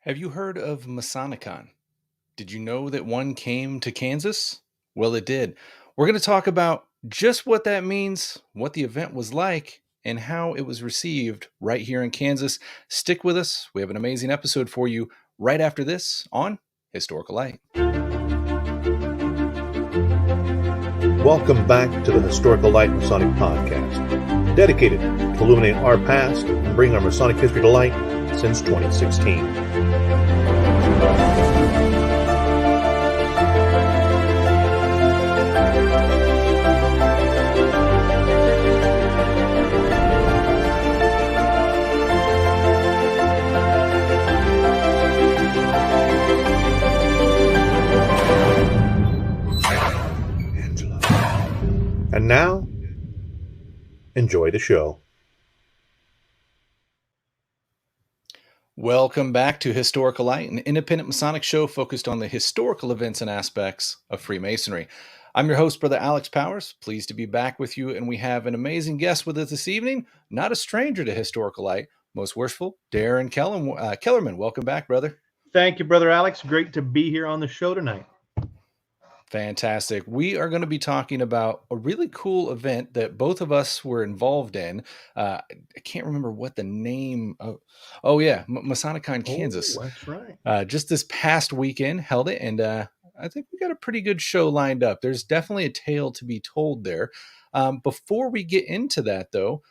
Have you heard of Masonic Con? Did you know that one came to Kansas? Well, it did. We're going to talk about just what that means, what the event was like, and how it was received right here in Kansas. Stick with us. We have an amazing episode for you right after this on Historical Light. Welcome back to the Historical Light Masonic Podcast, dedicated to illuminating our past and bringing our Masonic history to light since 2016. And now, enjoy the show. Welcome back to Historical Light, an independent Masonic show focused on the historical events and aspects of Freemasonry. I'm your host, Brother Alex Powers. Pleased to be back with you, and we have an amazing guest with us this evening, not a stranger to Historical Light, most worshipful Daren Kellerman. Welcome back, brother. Thank you, Brother Alex. Great to be here on the show tonight. Fantastic. We are going to be talking about a really cool event that both of us were involved in. I can't remember what the name of. Oh, yeah. Masonic Con Kansas. Oh, that's right. Just this past weekend held it. And I think we got a pretty good show lined up. There's definitely a tale to be told there. Before we get into that, though,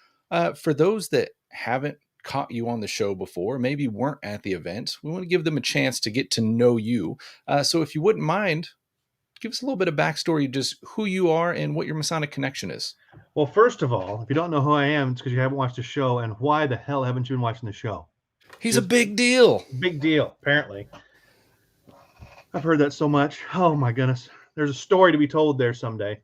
for those that haven't caught you on the show before, maybe weren't at the event, we want to give them a chance to get to know you. So if you wouldn't mind, give us a little bit of backstory, just who you are and what your Masonic connection is. Well, first of all, if you don't know who I am, it's because you haven't watched the show. And why the hell haven't you been watching the show? He's a big deal. Big deal, apparently. I've heard that so much. Oh, my goodness. There's a story to be told there someday.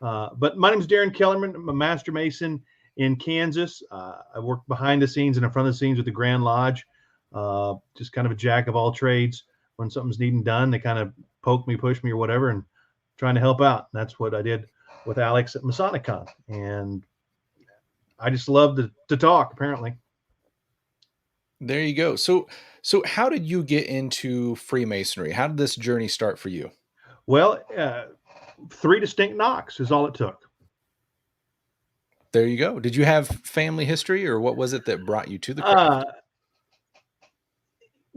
But my name is Daren Kellerman. I'm a Master Mason in Kansas. I work behind the scenes and in front of the scenes with the Grand Lodge. Just kind of a jack of all trades. When something's needing done, they kind of poke me, push me, or whatever, and trying to help out. And that's what I did with Alex at Masonic Con. And I just love to talk, apparently. There you go. So how did you get into Freemasonry? How did this journey start for you? Well, 3 distinct knocks is all it took. There you go. Did you have family history, or what was it that brought you to the craft?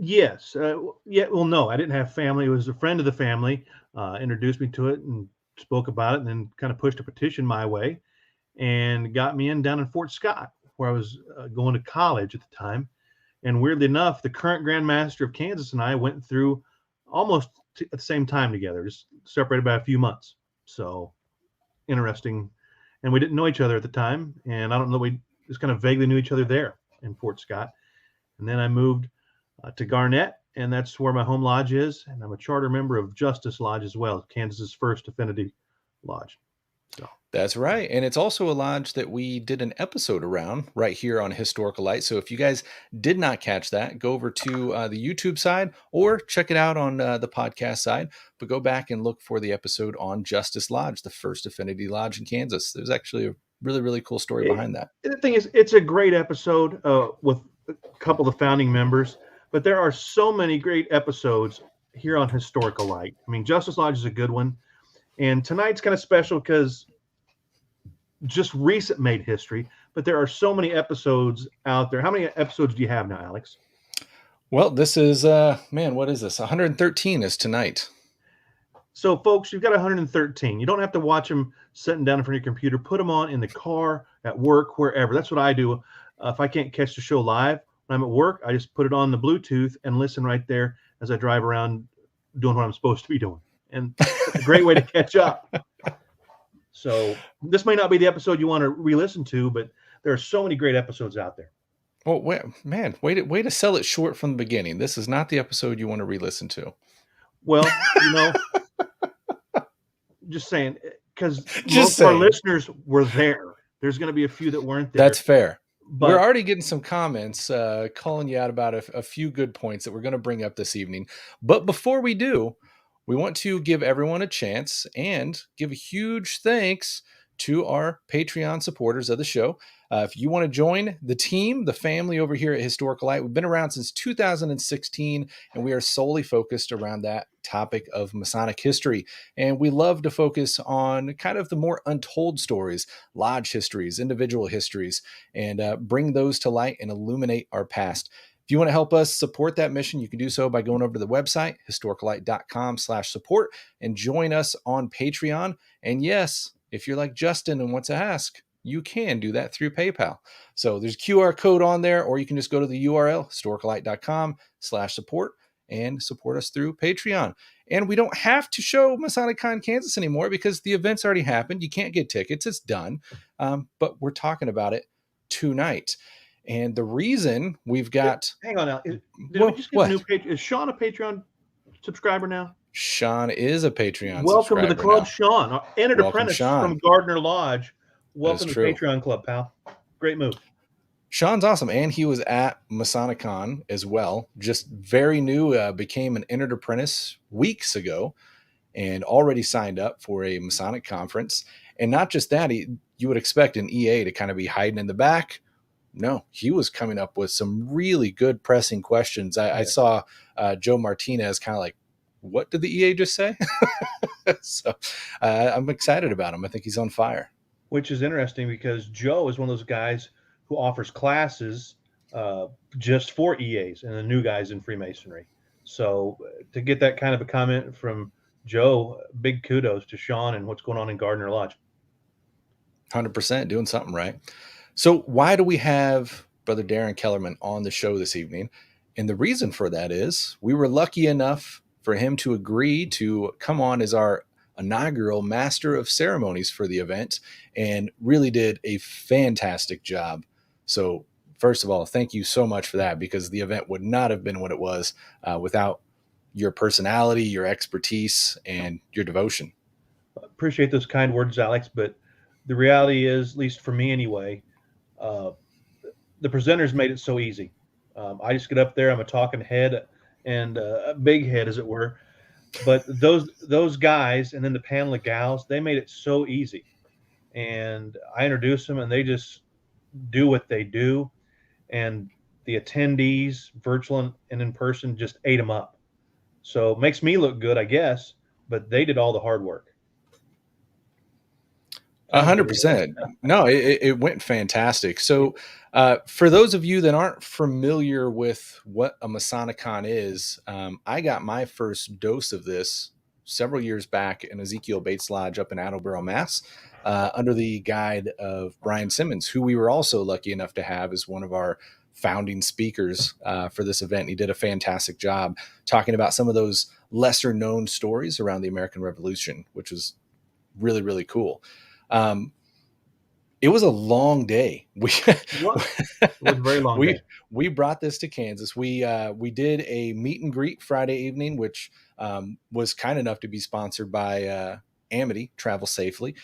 Yes. Well, no, I didn't have family. It was a friend of the family introduced me to it and spoke about it, and then kind of pushed a petition my way and got me in down in Fort Scott, where I was going to college at the time. And weirdly enough, the current Grand Master of Kansas and I went through almost at the same time together, just separated by a few months. So interesting. And we didn't know each other at the time. And I don't know, we just kind of vaguely knew each other there in Fort Scott. And then I moved to Garnett, and that's where my home lodge is. And I'm a charter member of Justice Lodge as well, Kansas's first affinity lodge. So that's right. And it's also a lodge that we did an episode around right here on Historical Light. So if you guys did not catch that, go over to the YouTube side or check it out on the podcast side. But go back and look for the episode on Justice Lodge, the first affinity lodge in Kansas. There's actually a really, really cool story behind that. The thing is, it's a great episode with a couple of the founding members. But there are so many great episodes here on Historical Light. I mean, Justice Lodge is a good one. And tonight's kind of special because just recent made history, but there are so many episodes out there. How many episodes do you have now, Alex? Well, this is, what is this? 113 is tonight. So, folks, you've got 113. You don't have to watch them sitting down in front of your computer. Put them on in the car, at work, wherever. That's what I do. If I can't catch the show live, when I'm at work, I just put it on the Bluetooth and listen right there as I drive around doing what I'm supposed to be doing. And it's a great way to catch up. So this may not be the episode you want to re-listen to, but there are so many great episodes out there. Oh, way to sell it short from the beginning. This is not the episode you want to re-listen to. Well, just saying, because most of our listeners were there. There's going to be a few that weren't there. That's fair. But we're already getting some comments calling you out about a few good points that we're going to bring up this evening. But before we do, we want to give everyone a chance and give a huge thanks to our Patreon supporters of the show. If you want to join the team, the family over here at Historical Light, we've been around since 2016, and we are solely focused around that topic of Masonic history. And we love to focus on kind of the more untold stories, lodge histories, individual histories, and bring those to light and illuminate our past. If you want to help us support that mission, you can do so by going over to the website, historicallight.com/support, and join us on Patreon. And yes, if you're like Justin and want to ask, you can do that through PayPal. So there's a QR code on there, or you can just go to the URL, historicallight.com/support, and support us through Patreon. And we don't have to show Masonic Con Kansas anymore because the event's already happened. You can't get tickets. It's done. But we're talking about it tonight. And the reason we've got... Hang on now. Did well, we just get what? a new Patreon? Is Sean a Patreon subscriber now? Sean is a Patreon Welcome subscriber to the club, now. Sean. Entered Welcome, apprentice Sean. from Gardner Lodge. Welcome to the true. Patreon club, pal. Great move. Sean's awesome. And he was at Masonic Con as well. Just very new, became an entered apprentice weeks ago and already signed up for a Masonic conference. And not just that, you would expect an EA to kind of be hiding in the back. No, he was coming up with some really good pressing questions. I saw Joe Martinez kind of like, what did the EA just say? So I'm excited about him. I think he's on fire. Which is interesting because Joe is one of those guys who offers classes just for EAs and the new guys in Freemasonry. So to get that kind of a comment from Joe, big kudos to Sean and what's going on in Gardner Lodge. 100% doing something right. So why do we have Brother Daren Kellerman on the show this evening? And the reason for that is we were lucky enough for him to agree to come on as our inaugural Master of Ceremonies for the event and really did a fantastic job. So first of all, thank you so much for that, because the event would not have been what it was without your personality, your expertise, and your devotion. Appreciate those kind words, Alex, but the reality is, at least for me anyway, the presenters made it so easy. I just get up there, I'm a talking head and a big head, as it were. But those guys and then the panel of gals, they made it so easy. And I introduce them and they just do what they do. And the attendees, virtual and in person, just ate them up. So it makes me look good, I guess, but they did all the hard work. 100%. No, it went fantastic. So for those of you that aren't familiar with what a Masonic Con is, I got my first dose of this several years back in Ezekiel Bates Lodge up in Attleboro, Mass, under the guide of Brian Simmons, who we were also lucky enough to have as one of our founding speakers for this event. He did a fantastic job talking about some of those lesser known stories around the American Revolution, which was really, really cool. It was a long day. It was a very long day. We brought this to Kansas. We did a meet and greet Friday evening, which was kind enough to be sponsored by Amity Travel Safely,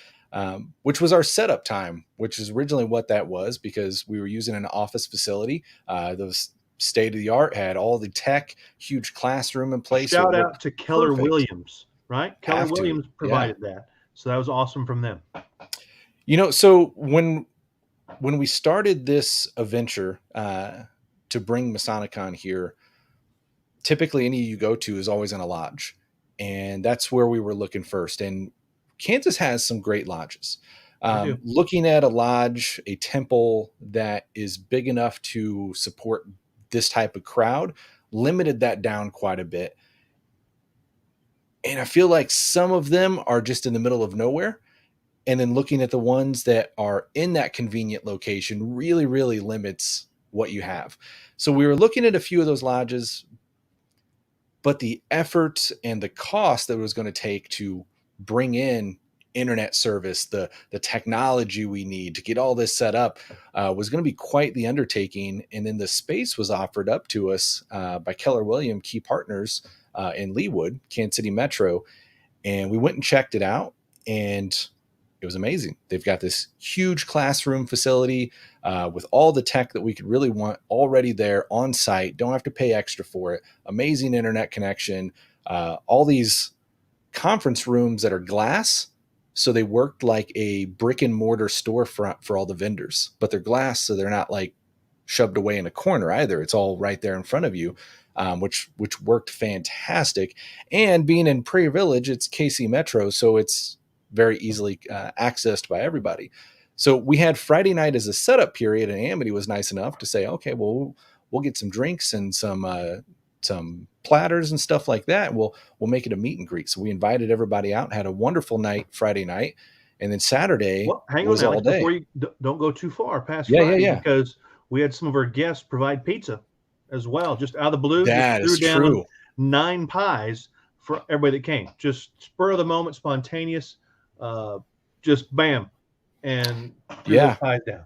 which was our setup time, which is originally what that was, because we were using an office facility. Those state of the art, had all the tech, huge classroom in place. Shout out to Keller Williams, right? Keller Williams provided that. So that was awesome from them. So when we started this adventure to bring Masonic Con here, typically any you go to is always in a lodge. And that's where we were looking first. And Kansas has some great lodges. Looking at a lodge, a temple that is big enough to support this type of crowd, limited that down quite a bit. And I feel like some of them are just in the middle of nowhere. And then looking at the ones that are in that convenient location really, really limits what you have. So we were looking at a few of those lodges, but the effort and the cost that it was going to take to bring in internet service, the technology we need to get all this set up was going to be quite the undertaking. And then the space was offered up to us by Keller Williams Key Partners in Leawood, Kansas City Metro. And we went and checked it out, and it was amazing. They've got this huge classroom facility with all the tech that we could really want already there on site. Don't have to pay extra for it. Amazing internet connection. All these conference rooms that are glass, So they worked like a brick and mortar storefront for all the vendors, but they're glass, so they're not like shoved away in a corner either. It's all right there in front of you, which worked fantastic. And being in Prairie Village, it's KC Metro, so it's very easily accessed by everybody. So we had Friday night as a setup period, and Amity was nice enough to say, okay, well, we'll get some drinks and some platters and stuff like that. And we'll make it a meet and greet. So we invited everybody out, had a wonderful night Friday night, and then Saturday Well, hang on, was all Alex, day. before you don't go too far past Yeah, Friday, yeah. because we had some of our guests provide pizza as well, just out of the blue. That just is threw down true. 9 pies for everybody that came. Just spur of the moment, spontaneous, just bam, and threw those pies down.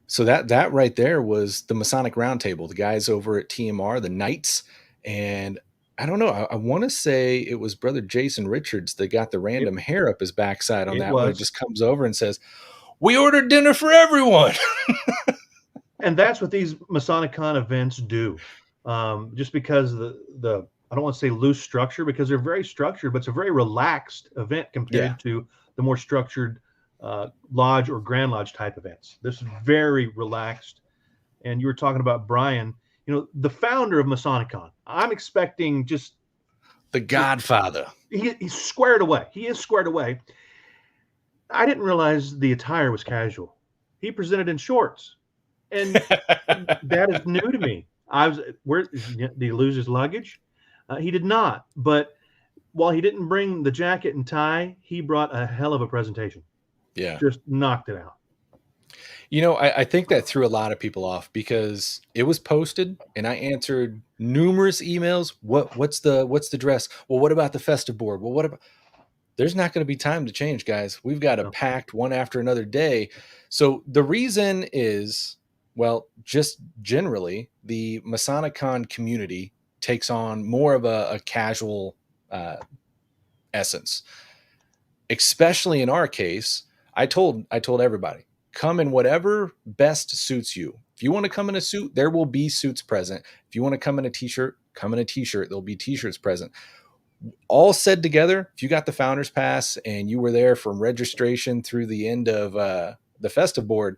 So that right there was the Masonic Roundtable, the guys over at TMR, the Knights, and I don't know. I want to say it was Brother Jason Richards that got the random hair up his backside on that one. It just comes over and says, "We ordered dinner for everyone." And that's what these Masonic Con events do. Just because the I don't want to say loose structure, because they're very structured, but it's a very relaxed event compared to the more structured lodge or Grand Lodge type events. This is very relaxed. And you were talking about Brian, the founder of Masonic Con. I'm expecting just the Godfather. He's squared away. He is squared away. I didn't realize the attire was casual. He presented in shorts, and that is new to me. Where did he lose his luggage? He did not. But while he didn't bring the jacket and tie, he brought a hell of a presentation. Yeah, just knocked it out. I think that threw a lot of people off because it was posted and I answered numerous emails. What's the dress? Well, what about the festive board? Well, what about? There's not going to be time to change, guys. We've got a packed one after another day. So the reason is, well, just generally the Masonic Con community takes on more of a casual essence, especially in our case. I told everybody, come in whatever best suits you. If you want to come in a suit, there will be suits present. If you want to come in a t-shirt, come in a t-shirt. There'll be t-shirts present. All said together, if you got the Founders Pass and you were there from registration through the end of the festive board,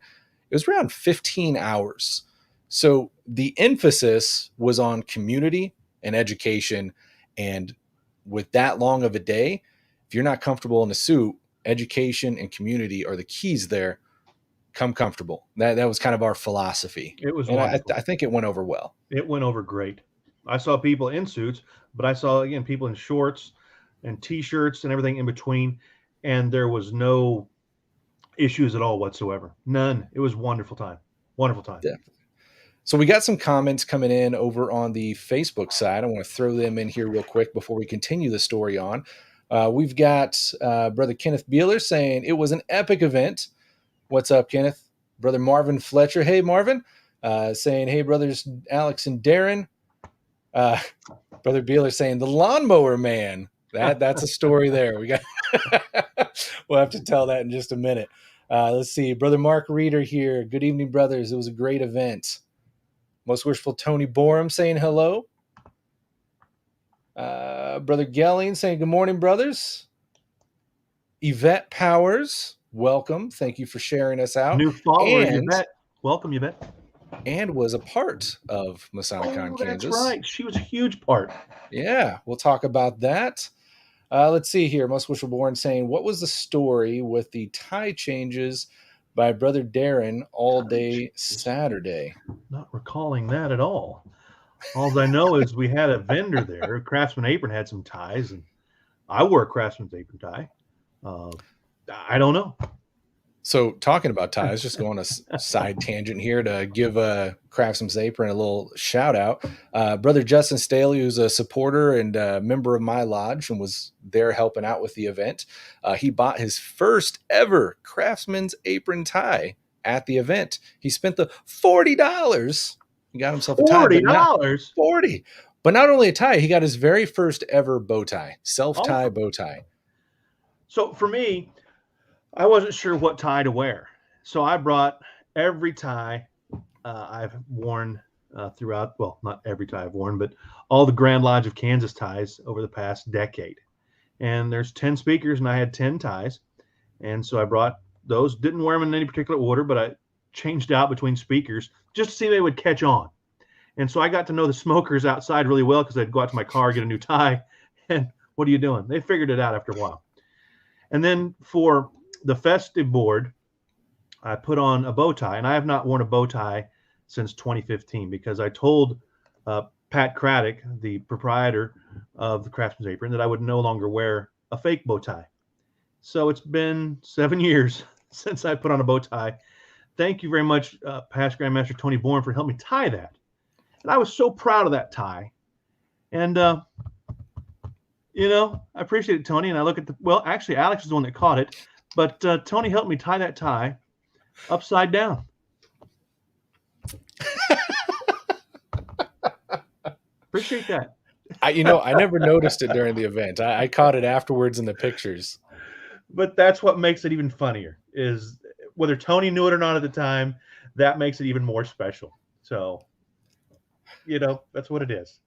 it was around 15 hours. So the emphasis was on community and education. And with that long of a day, if you're not comfortable in a suit, education and community are the keys there. Come comfortable. That was kind of our philosophy. It was, and wonderful. I think it went over well. It went over great. I saw people in suits, but I saw, again, people in shorts and t-shirts and everything in between. And there was no issues at all whatsoever. None. It was wonderful time. Wonderful time. Definitely. So we got some comments coming in over on the Facebook side. I want to throw them in here real quick before we continue the story on. We've got Brother Kenneth Beeler saying it was an epic event. What's up, Kenneth? Brother Marvin Fletcher. Hey, Marvin. Saying, hey, brothers Alex and Daren. Brother Beeler saying the lawnmower man. That's a story there. We got. We'll have to tell that in just a minute. Let's see. Brother Mark Reeder here. Good evening, brothers. It was a great event. Most wishful Tony Borum saying hello. Brother Gelling saying good morning, brothers. Yvette Powers, welcome. Thank you for sharing us out. New follower, Yvette. Welcome, Yvette. And was a part of Masonic Con Kansas. That's right. She was a huge part. Yeah, we'll talk about that. Let's see here. Most wishful Born saying, what was the story with the tie changes by Brother Daren all day Saturday? Not recalling that at all. All I know is we had a vendor there. Craftsman Apron had some ties, and I wore a Craftsman's Apron tie. I don't know. So talking about ties, just going a side tangent here to give Craftsman's Apron a little shout out. Brother Justin Staley, who's a supporter and a member of my lodge and was there helping out with the event. He bought his first ever Craftsman's Apron tie at the event. He spent the $40. He got himself a tie. $40? $40. But not only a tie, he got his very first ever bow tie, self-tie bow tie. So for me, I wasn't sure what tie to wear. So I brought every tie I've worn throughout, well, not every tie I've worn, but all the Grand Lodge of Kansas ties over the past decade. And there's 10 speakers, and I had 10 ties. And so I brought those, didn't wear them in any particular order, but I changed out between speakers just to see if they would catch on. And so I got to know the smokers outside really well because I'd go out to my car, get a new tie, and what are you doing? They figured it out after a while. And then for the festive board, I put on a bow tie, and I have not worn a bow tie since 2015 because I told Pat Craddock, the proprietor of the Craftsman's Apron, that I would no longer wear a fake bow tie. So it's been 7 years since I put on a bow tie. Thank you very much, past Grandmaster Tony Bourne, for helping me tie that. And I was so proud of that tie. And, you know, I appreciate it, Tony. And I look at well, actually, Alex is the one that caught it. But Tony helped me tie that tie upside down. Appreciate that. I never noticed it during the event. I caught it afterwards in the pictures. But that's what makes it even funnier, is whether Tony knew it or not at the time, that makes it even more special. So, you know, that's what it is.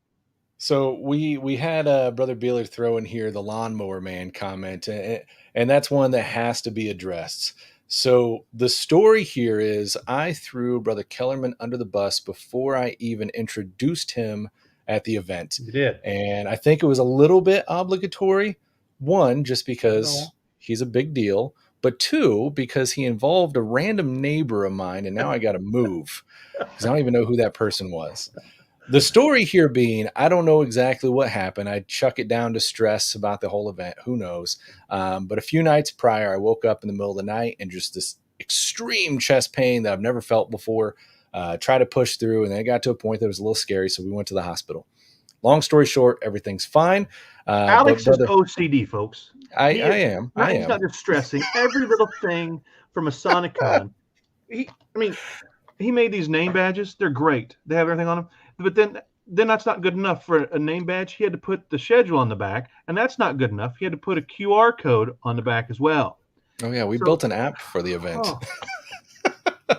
So we had Brother Beeler throw in here the lawnmower man comment, and that's one that has to be addressed. So the story here is I threw Brother Kellerman under the bus before I even introduced him at the event. You did. And I think it was a little bit obligatory. One, just because he's a big deal, but two, because he involved a random neighbor of mine, and now I got to move because I don't even know who that person was. The story here being, I don't know exactly what happened. I chuck it down to stress about the whole event. Who knows? But a few nights prior, I woke up in the middle of the night and just this extreme chest pain that I've never felt before. Tried to push through, and then it got to a point that was a little scary, so we went to the hospital. Long story short, everything's fine. Alex is OCD, folks. I am. He's not just stressing every little thing from Masonic Con. He made these name badges. They're great. They have everything on them. But then that's not good enough for a name badge. He had to put the schedule on the back, and that's not good enough. He had to put a QR code on the back as well. Oh, yeah. We built an app for the event. Oh.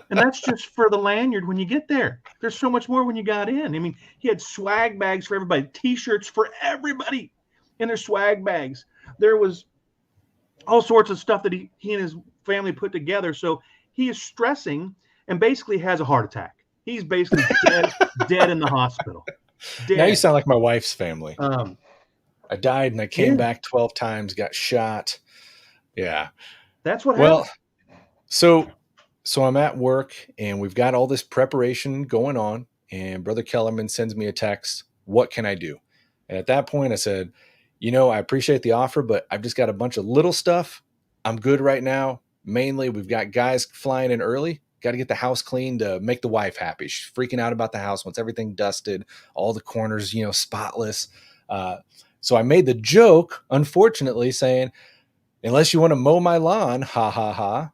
And that's just for the lanyard when you get there. There's so much more when you got in. I mean, he had swag bags for everybody, T-shirts for everybody in their swag bags. There was all sorts of stuff that he and his family put together. So he is stressing and basically has a heart attack. He's basically dead in the hospital. Dead. Now you sound like my wife's family. I died and I came back 12 times, got shot. Yeah. That's what happened. Well, so I'm at work and we've got all this preparation going on, and Brother Kellerman sends me a text. What can I do? And at that point I said, I appreciate the offer, but I've just got a bunch of little stuff. I'm good right now. Mainly we've got guys flying in early. Got to get the house clean to make the wife happy. She's freaking out about the house, wants everything dusted, all the corners, spotless. So I made the joke, unfortunately, saying, unless you want to mow my lawn, ha, ha, ha.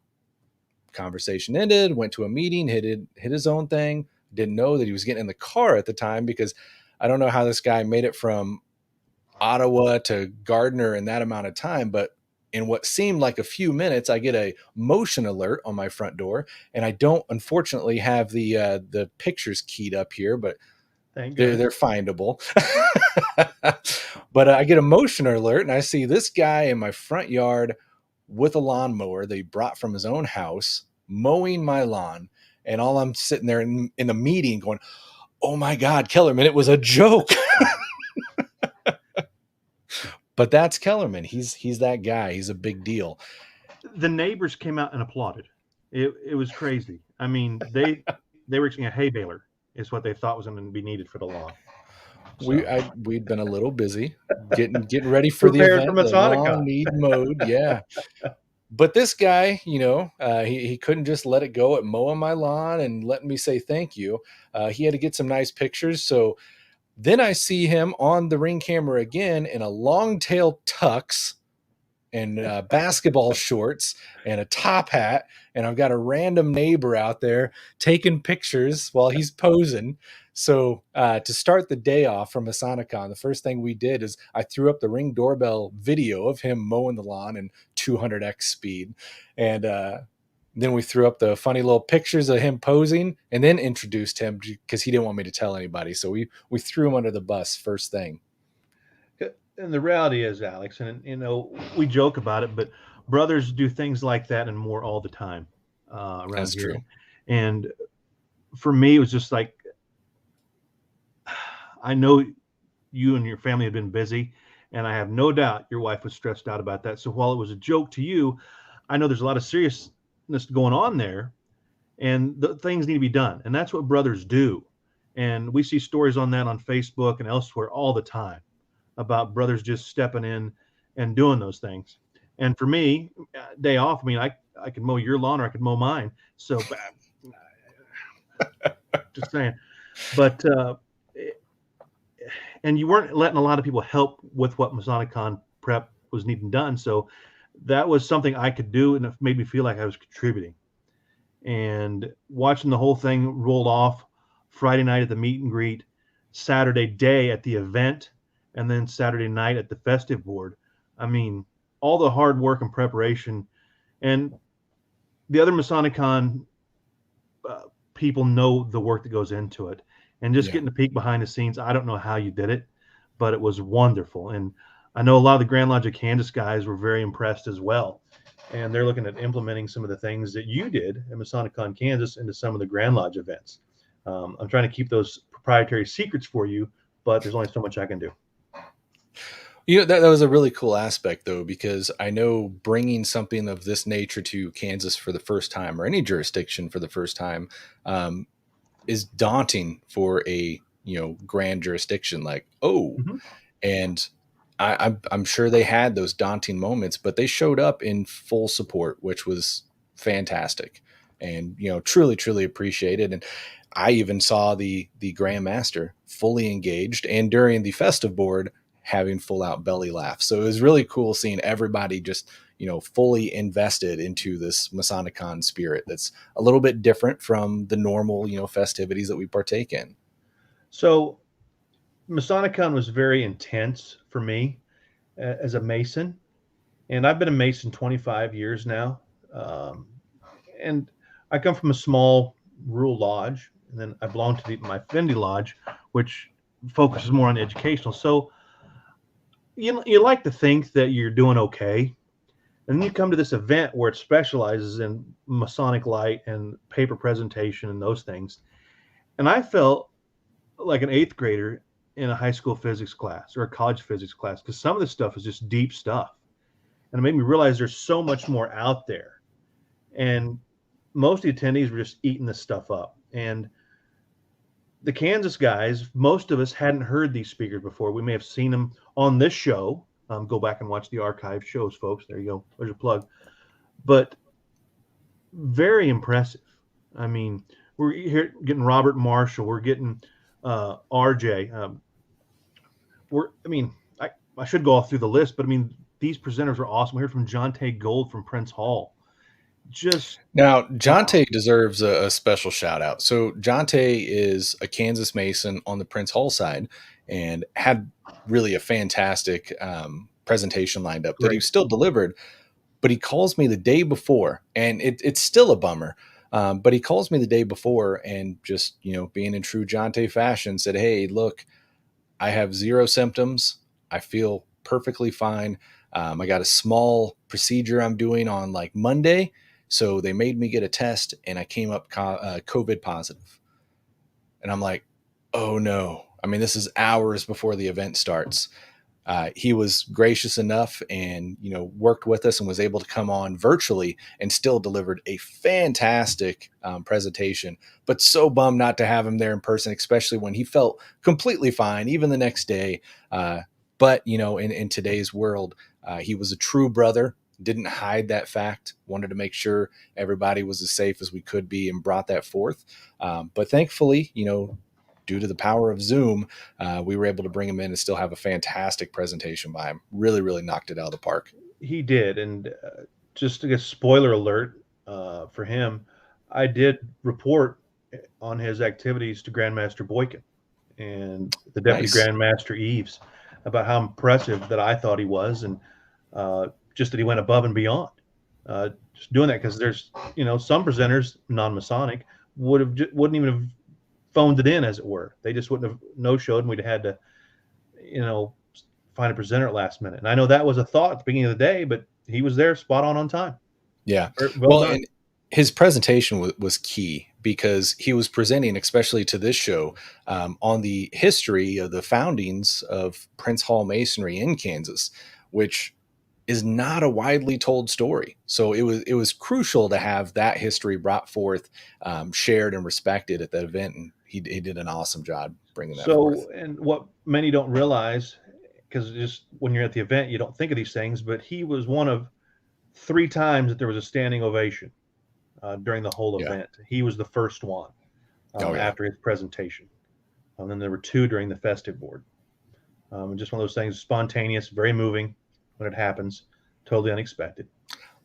Conversation ended, went to a meeting, hit his own thing. Didn't know that he was getting in the car at the time, because I don't know how this guy made it from Ottawa to Gardner in that amount of time, but in what seemed like a few minutes, I get a motion alert on my front door, and I don't, unfortunately, have the pictures keyed up here, but they're findable. But I get a motion alert, and I see this guy in my front yard with a lawnmower that he brought from his own house, mowing my lawn, and all I'm sitting there in a meeting going, "Oh my God, Kellerman, it was a joke." But that's Kellerman. He's that guy. He's a big deal. The neighbors came out and applauded. It was crazy. I mean, they were expecting a hay baler is what they thought was going to be needed for the lawn. So. We'd been a little busy getting ready for the event. From Masonic Con. Need mode, yeah. But this guy, he couldn't just let it go at mowing my lawn and letting me say thank you. He had to get some nice pictures. So then I see him on the ring camera again in a long tail tux and basketball shorts and a top hat. And I've got a random neighbor out there taking pictures while he's posing. So to start the day off from Masonic Con, the first thing we did is I threw up the Ring doorbell video of him mowing the lawn in 200x speed. And then we threw up the funny little pictures of him posing, and then introduced him because he didn't want me to tell anybody. So we threw him under the bus first thing. And the reality is, Alex, and we joke about it, but brothers do things like that and more all the time around That's here. true. And for me, it was just like, I know you and your family have been busy, and I have no doubt your wife was stressed out about that. So while it was a joke to you, I know there's a lot of seriousness going on there, and the things need to be done. And that's what brothers do. And we see stories on that on Facebook and elsewhere all the time about brothers just stepping in and doing those things. And for me, day off, I mean, I could mow your lawn or I could mow mine. So just saying. But and you weren't letting a lot of people help with what Masonic Con prep was needing done. So that was something I could do, and it made me feel like I was contributing. And watching the whole thing roll off Friday night at the meet and greet, Saturday day at the event, and then Saturday night at the festive board. I mean, all the hard work and preparation, and the other Masonic Con people know the work that goes into it. And just Yeah. getting to peek behind the scenes, I don't know how you did it, but it was wonderful. And I know a lot of the Grand Lodge of Kansas guys were very impressed as well. And they're looking at implementing some of the things that you did at Masonic Con Kansas into some of the Grand Lodge events. I'm trying to keep those proprietary secrets for you, but there's only so much I can do. That was a really cool aspect, though, because I know bringing something of this nature to Kansas for the first time, or any jurisdiction for the first time, is daunting for a grand jurisdiction. Like, oh, Mm-hmm. and I'm sure they had those daunting moments, but they showed up in full support, which was fantastic, and truly appreciated. And I even saw the Grand Master fully engaged, and during the festive board having full out belly laughs. So it was really cool seeing everybody just fully invested into this Masonic Con spirit. That's a little bit different from the normal festivities that we partake in. So Masonic Con was very intense for me as a Mason, and I've been a Mason 25 years now. Um, and I come from a small rural lodge, and then I belong to my Fendi Lodge, which focuses more on educational. So you like to think that you're doing okay, and then you come to this event where it specializes in Masonic light and paper presentation and those things, and I felt like an eighth grader in a high school physics class or a college physics class, because some of this stuff is just deep stuff, and it made me realize there's so much more out there. And most of the attendees were just eating this stuff up. And the Kansas guys, most of us hadn't heard these speakers before. We may have seen them on this show. Go back and watch the archive shows, folks. There you go. There's your plug. But very impressive. I mean, we're here getting Robert Marshall. We're getting RJ. I should go off through the list, but I mean, these presenters are awesome. We heard from John Tay Gold from Prince Hall. Just Now, wow. Jonte deserves a special shout out. So Jonte is a Kansas Mason on the Prince Hall side, and had really a fantastic presentation lined up that he Great. still delivered. But he calls me the day before, and it's still a bummer. But he calls me the day before, and just being in true Jonte fashion, said, "Hey, look, I have zero symptoms. I feel perfectly fine. I got a small procedure I'm doing on like Monday. So they made me get a test, and I came up COVID positive." And I'm like, oh no. I mean, this is hours before the event starts. He was gracious enough and worked with us and was able to come on virtually and still delivered a fantastic presentation. But so bummed not to have him there in person, especially when he felt completely fine even the next day. But in today's world, he was a true brother. Didn't hide that fact. Wanted to make sure everybody was as safe as we could be, and brought that forth. But thankfully, due to the power of Zoom, we were able to bring him in and still have a fantastic presentation by him. Really knocked it out of the park. He did. And just to get spoiler alert for him, I did report on his activities to Grandmaster Boykin and the Deputy Nice. Grandmaster Eves about how impressive that I thought he was, and just that he went above and beyond. Just doing that because there's, some presenters, non-Masonic, wouldn't even have phoned it in, as it were. They just wouldn't have no-showed, and we'd have had to, find a presenter at last minute. And I know that was a thought at the beginning of the day, but he was there spot on time. Yeah. Well Well, done. and his presentation was key because he was presenting, especially to this show, on the history of the foundings of Prince Hall Masonry in Kansas, which is not a widely told story. So it was crucial to have that history brought forth, shared and respected at that event, and he did an awesome job bringing that forth. So, and what many don't realize, because just when you're at the event, you don't think of these things, but he was one of 3 times that there was a standing ovation during the whole Yeah. event. He was the first one Oh yeah. after his presentation. And then there were 2 during the festive board. Just one of those things, spontaneous, very moving when it happens, totally unexpected.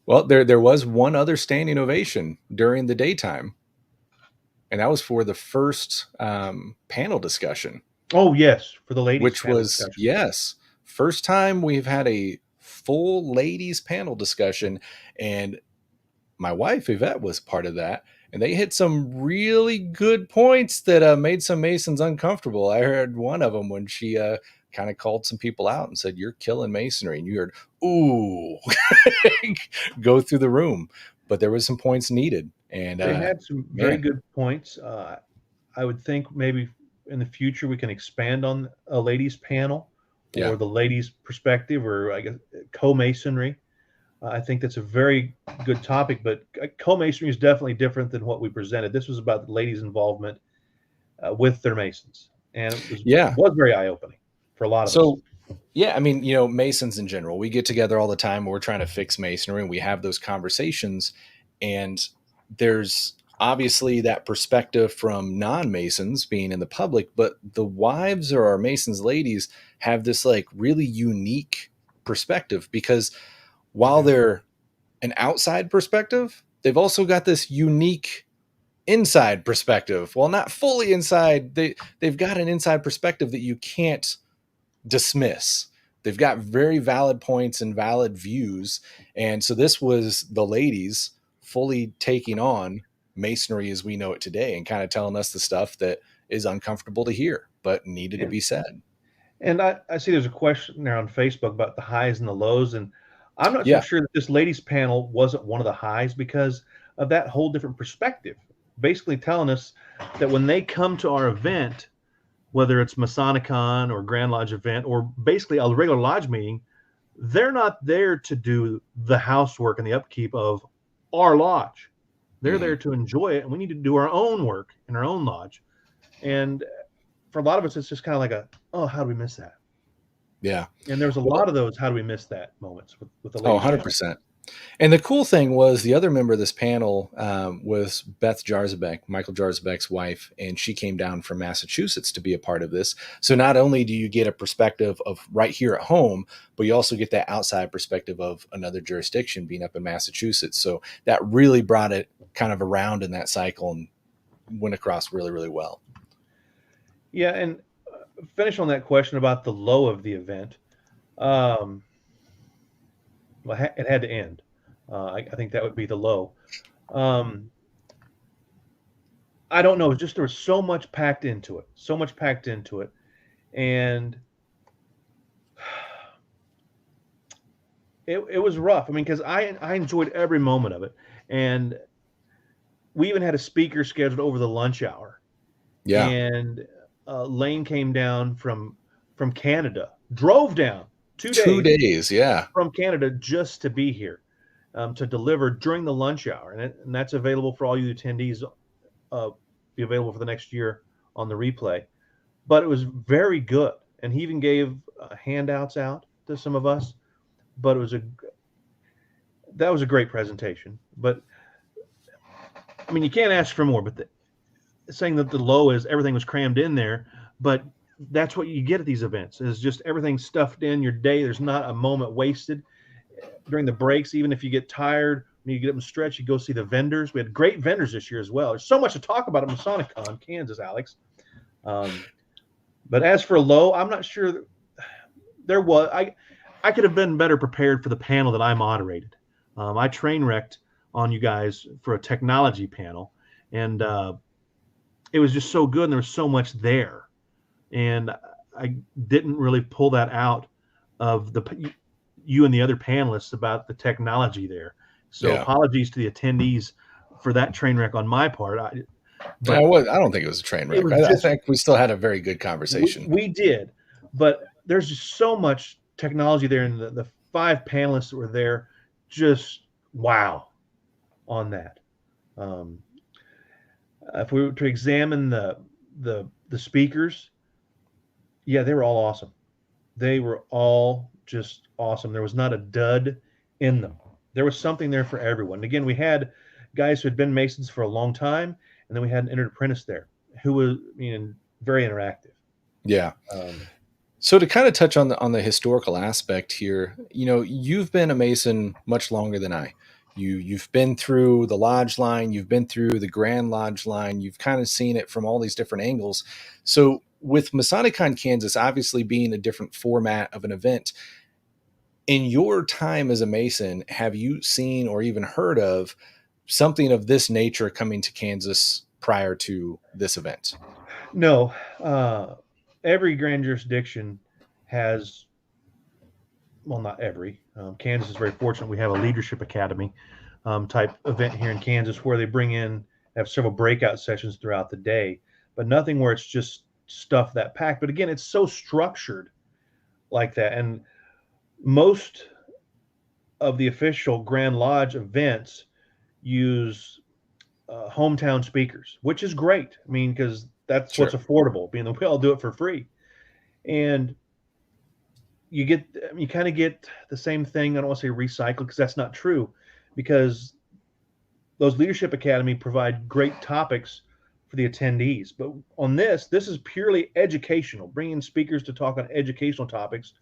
Well, there was one other standing ovation during the daytime, and that was for the first panel discussion, Oh, yes, for the ladies' which panel was, discussion. yes, first time we've had a full ladies panel discussion, and my wife Yvette was part of that, and they hit some really good points that made some Masons uncomfortable. I heard one of them when she kind of called some people out and said, "You're killing Masonry," and you heard, "Ooh," go through the room. But there was some points needed, and They had some very man, good points. I would think maybe in the future we can expand on a ladies' panel yeah, or the ladies' perspective, or I guess co-masonry. I think that's a very good topic, but co-masonry is definitely different than what we presented. This was about the ladies' involvement with their masons, and it yeah. was very eye-opening for a lot of us. So yeah, I mean, Masons in general, we get together all the time. We're trying to fix masonry, and we have those conversations. And there's obviously that perspective from non-Masons being in the public, but the wives or our Masons ladies have this like really unique perspective because while Yeah. they're an outside perspective, they've also got this unique inside perspective. Well, not fully inside. They've got an inside perspective that you can't dismiss. They've got very valid points and valid views. And so this was the ladies fully taking on masonry as we know it today and kind of telling us the stuff that is uncomfortable to hear, but needed to And be said. I see there's a question there on Facebook about the highs and the lows, and I'm not so Yeah. sure that this ladies panel wasn't one of the highs because of that whole different perspective. Basically telling us that when they come to our event, whether it's Masonic Con or Grand Lodge event or basically a regular lodge meeting, they're not there to do the housework and the upkeep of our lodge. They're Mm-hmm. there to enjoy it, and we need to do our own work in our own lodge. And for a lot of us, it's just kind of like oh, how do we miss that? Yeah. And there was a Well, lot of those how do we miss that moments with the oh, ladies panel. 100%. And the cool thing was the other member of this panel was Beth Jarzabek, Michael Jarzabek's wife, and she came down from Massachusetts to be a part of this. So not only do you get a perspective of right here at home, but you also get that outside perspective of another jurisdiction being up in Massachusetts. So that really brought it kind of around in that cycle and went across really, really well. Yeah, and finish on that question about the low of the event. Um, well, it had to end. I think that would be the low. Um, I don't know. It's just there was so much packed into it, so much packed into it, and it was rough. I mean, because I enjoyed every moment of it, and we even had a speaker scheduled over the lunch hour, Yeah. and Lane came down from Canada, drove down 2 2 days days. Yeah. from Canada just to be here to deliver during the lunch hour, and that's available for all you attendees. Be available for the next year on the replay. But it was very good, and he even gave handouts out to some of us. But that was a great presentation. But I mean, you can't ask for more. But saying that the low is everything was crammed in there, but that's what you get at these events is just everything stuffed in your day. There's not a moment wasted during the breaks. Even if you get tired, when you get up and stretch, you go see the vendors. We had great vendors this year as well. There's so much to talk about at Masonic Con Kansas, Alex. But as for low, I'm not sure there was. I could have been better prepared for the panel that I moderated. I train wrecked on you guys for a technology panel, and it was just so good, and there was so much there, and I didn't really pull that out of you and the other panelists about the technology there. So Yeah. apologies to the attendees for that train wreck on my part. I But don't think it was a train it wreck. was I just think we still had a very good conversation. we did, but there's just so much technology there, and the five panelists that were there, just wow on that. Um, if we were to examine the speakers, yeah, they were all awesome. They were all just awesome. There was not a dud in them. There was something there for everyone. Again, we had guys who had been Masons for a long time, and then we had an entered apprentice there who was, very interactive. Yeah. Um, So to kind of touch on the historical aspect here, you've been a Mason much longer than I. You've been through the lodge line, you've been through the Grand Lodge line, you've kind of seen it from all these different angles. So with Masonic Con Kansas obviously being a different format of an event, in your time as a Mason, have you seen or even heard of something of this nature coming to Kansas prior to this event? no, every grand jurisdiction has, well, not every. Kansas is very fortunate. We have a leadership academy type event here in Kansas where they bring in, have several breakout sessions throughout the day, but nothing where it's just stuff that packed. But again, it's so structured like that. And most of the official Grand Lodge events use hometown speakers, which is great. I mean, because that's what's Sure. affordable, being that we all do it for free. And you kind of get the same thing. I don't want to say recycle because that's not true, because those leadership academy provide great topics for the attendees. But on this is purely educational, bringing speakers to talk on educational topics,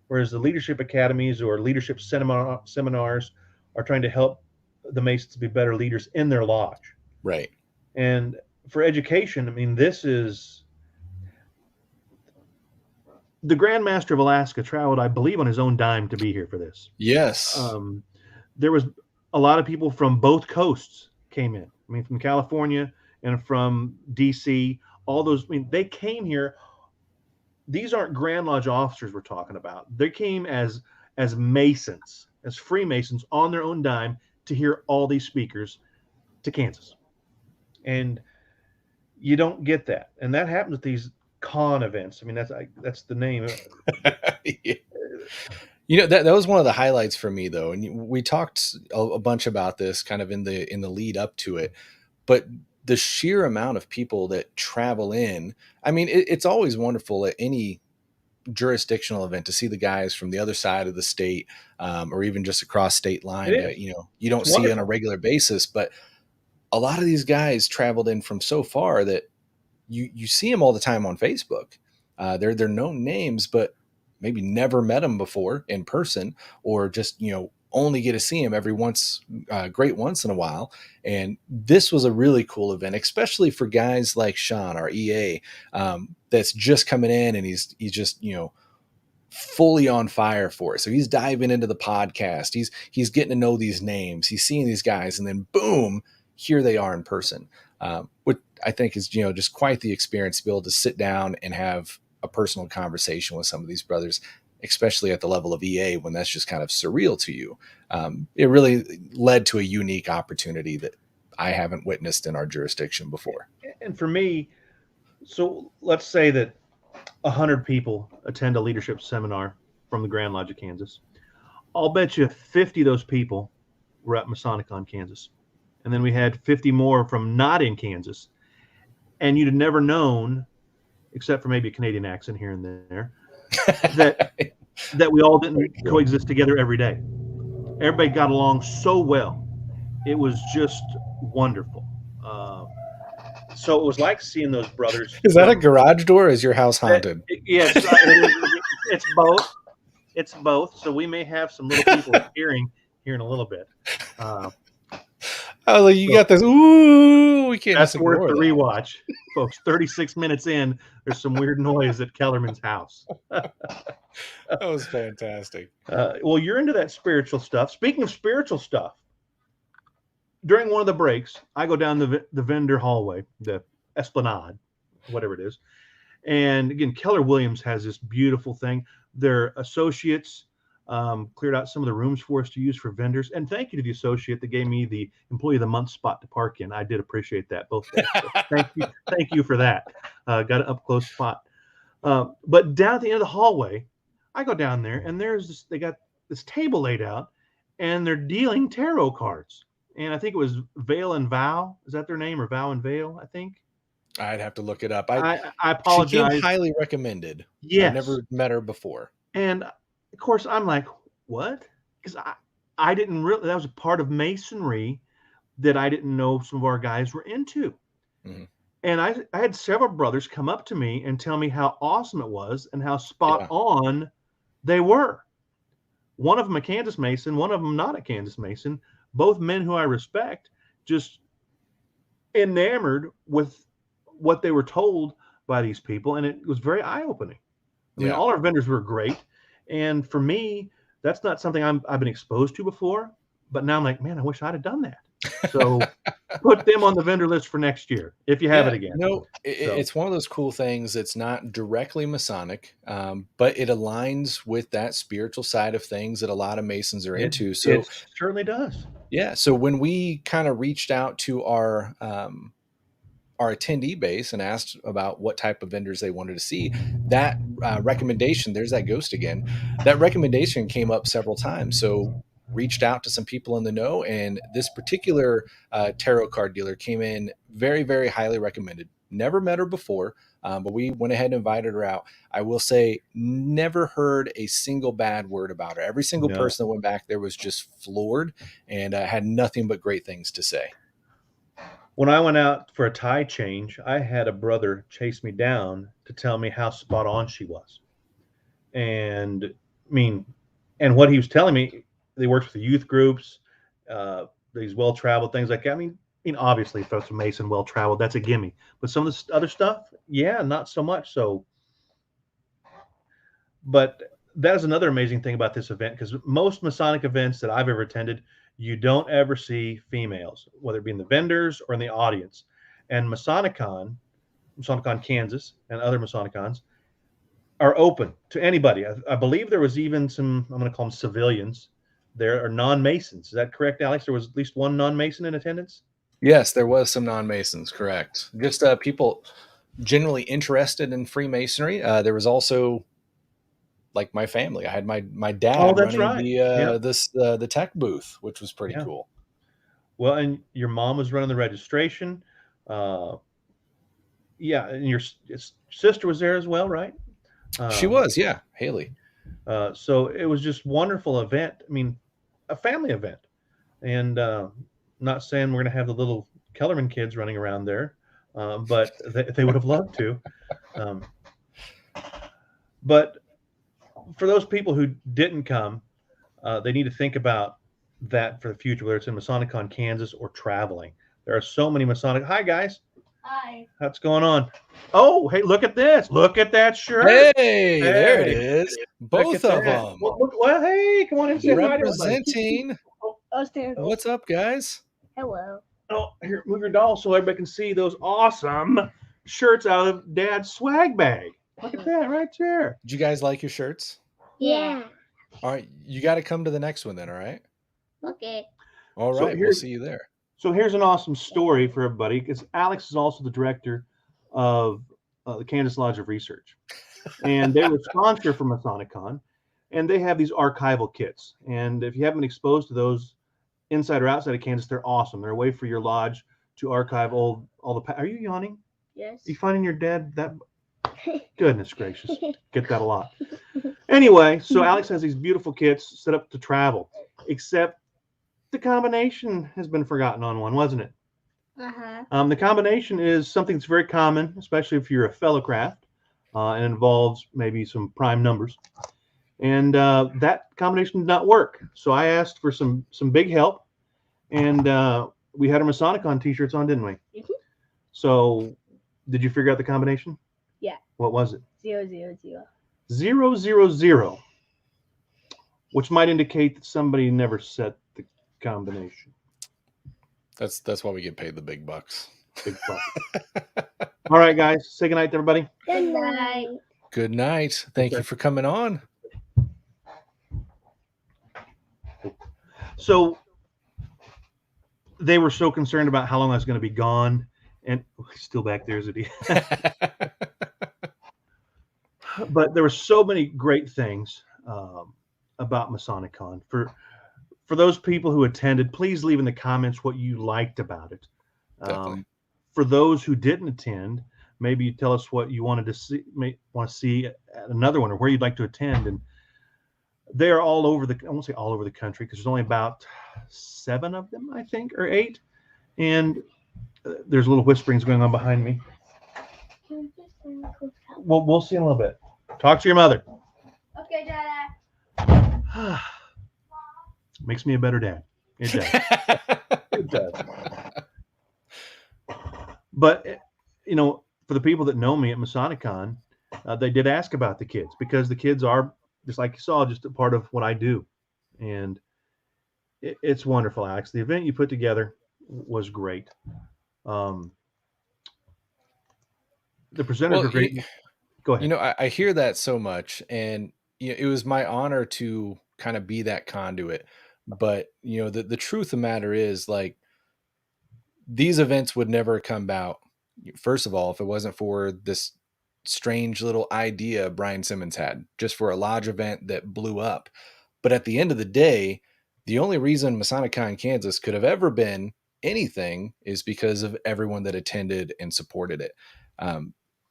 whereas the leadership academies or leadership seminars are trying to help the Masons be better leaders in their lodge. Right. And for education, I mean, this is the Grand Master of Alaska traveled, I believe, on his own dime to be here for this. Yes. There was a lot of people from both coasts came in. I mean, from California and from DC, all those, I mean, they came here. These aren't Grand Lodge officers we're talking about. They came as Masons, as Freemasons on their own dime to hear all these speakers to Kansas. And you don't get that. And that happens with these con events. I mean, that's the name. Yeah. That was one of the highlights for me though. And we talked a bunch about this kind of in the lead up to it, but the sheer amount of people that travel in, I mean, it's always wonderful at any jurisdictional event to see the guys from the other side of the state, or even just across state line that, you don't see on a regular basis, but a lot of these guys traveled in from so far that you see them all the time on Facebook. They're known names, but maybe never met them before in person, or just, only get to see him every great once in a while. And this was a really cool event, especially for guys like Sean, our EA, that's just coming in and he's just, fully on fire for it. So he's diving into the podcast. He's getting to know these names. He's seeing these guys, and then boom, here they are in person. Which I think is, just quite the experience to be able to sit down and have a personal conversation with some of these brothers, especially at the level of EA, when that's just kind of surreal to you. It really led to a unique opportunity that I haven't witnessed in our jurisdiction before. And for me, so let's say that 100 people attend a leadership seminar from the Grand Lodge of Kansas. I'll bet you 50 of those people were at Masonic Con Kansas. And then we had 50 more from not in Kansas. And you'd have never known, except for maybe a Canadian accent here and there, that we all didn't coexist together every day. Everybody got along so well. It was just wonderful. So it was like seeing those brothers. Is that a garage door? Or is your house haunted? Yes, it's both. It's both. So we may have some little people hearing here in a little bit. I was like, you got this. Ooh, we can't. That's worth the rewatch, folks. 36 minutes in, there's some weird noise at Kellerman's house. That was fantastic. Well, you're into that spiritual stuff. Speaking of spiritual stuff, during one of the breaks, I go down the vendor hallway, the Esplanade, whatever it is. And again, Keller Williams has this beautiful thing. Their associates cleared out some of the rooms for us to use for vendors. And thank you to the associate that gave me the Employee of the Month spot to park in. I did appreciate that both days. So thank you for that. Got an up close spot. But down at the end of the hallway, I go down there, and they got this table laid out, and they're dealing tarot cards. And I think it was Vale and Vow. Is that their name, or Vow and Vale? I think. I'd have to look it up. I She apologize. came highly recommended. Yes. I've never met her before. And of course, I'm like, what? Because I didn't really, that was a part of Masonry that I didn't know some of our guys were into. Mm-hmm. And I had several brothers come up to me and tell me how awesome it was and how spot on they were. One of them a Kansas Mason, one of them not a Kansas Mason, both men who I respect, just enamored with what they were told by these people. And it was very eye-opening. I mean, all our vendors were great. And for me, that's not something I've been exposed to before. But now I'm like, man, I wish I'd have done that. So put them on the vendor list for next year if you have it again. No, it's one of those cool things. It's not directly Masonic, but it aligns with that spiritual side of things that a lot of Masons are into. So it certainly does. Yeah. So when we kind of reached out to our attendee base and asked about what type of vendors they wanted to see, that recommendation, there's that ghost again, that recommendation came up several times. So reached out to some people in the know, and this particular tarot card dealer came in very, very highly recommended. Never met her before, but we went ahead and invited her out. I will say, never heard a single bad word about her. Every single person that went back there was just floored and had nothing but great things to say. When I went out for a tie change, I had a brother chase me down to tell me how spot on she was. And I mean, and what he was telling me, they worked with the youth groups, these well-traveled things like that. I mean, obviously, if it's a Mason well-traveled, that's a gimme. But some of the other stuff, not so much. So, but that is another amazing thing about this event, because most Masonic events that I've ever attended, you don't ever see females, whether it be in the vendors or in the audience. And Masonic Con Kansas, and other Masonic Cons are open to anybody. I believe there was even some, I'm going to call them civilians. There are non-Masons. Is that correct, Alex? There was at least one non-Mason in attendance? Yes, there was some non-Masons, correct. Just people generally interested in Freemasonry. There was also, like, my family. I had my dad running the tech booth, which was pretty cool. Well, and your mom was running the registration. And your sister was there as well, right? She was, yeah, Haley. So it was just wonderful event. I mean, a family event. And not saying we're going to have the little Kellerman kids running around there, but they would have loved to. But for those people who didn't come, they need to think about that for the future, whether it's in Masonic Con Kansas or traveling. There are so many Masonic. Hi, guys. Hi. What's going on? Oh, hey, look at this. Look at that shirt. Hey, there it is. Both of them. Well, hey, come on in. Representing. What's up, guys? Hello. Oh, here, move your doll so everybody can see those awesome shirts out of Dad's swag bag. Look at that right there. Did you guys like your shirts? Yeah. All right, you got to come to the next one then, all right? Okay. All right, we'll see you there. So here's an awesome story for everybody, because Alex is also the director of the Kansas Lodge of Research. And they were a sponsor for Masonic Con, and they have these archival kits. And if you haven't been exposed to those inside or outside of Kansas, they're awesome. They're a way for your lodge to archive all the. Are you yawning? Yes. Are you finding your dad that? Goodness gracious. Get that a lot. Anyway, so Alex has these beautiful kits set up to travel, except the combination has been forgotten on one, wasn't it? Uh-huh. The combination is something that's very common, especially if you're a fellow craft, and involves maybe some prime numbers. And that combination did not work. So I asked for some big help, and we had our Masonic Con t-shirts on, didn't we? Mm-hmm. So did you figure out the combination? Yeah. What was it? 000. 000, which might indicate that somebody never set the combination. That's why we get paid the big bucks. Big bucks. All right, guys. Say goodnight to everybody. Good night. Good night. Thank you for coming on. So they were so concerned about how long I was going to be gone, and still back there, is it? But there were so many great things about Masonic Con. For those people who attended, please leave in the comments what you liked about it. Definitely. For those who didn't attend, maybe you tell us what you wanted to see, want to see at another one, or where you'd like to attend. And they are all over I won't say all over the country, because there's only about 7 of them, I think, or 8. And there's little whisperings going on behind me. Well, we'll see in a little bit. Talk to your mother. Okay, Dada. Makes me a better dad. It does. It does. But, for the people that know me at Masonic Con, they did ask about the kids, because the kids are, just like you saw, just a part of what I do. And it's wonderful, Alex. The event you put together was great. The presenters were great. Go ahead. I hear that so much, and it was my honor to kind of be that conduit. But the truth of the matter is, like, these events would never come about, first of all, if it wasn't for this strange little idea Brian Simmons had, just for a lodge event that blew up. But at the end of the day, the only reason Masonic Con Kansas could have ever been anything is because of everyone that attended and supported it.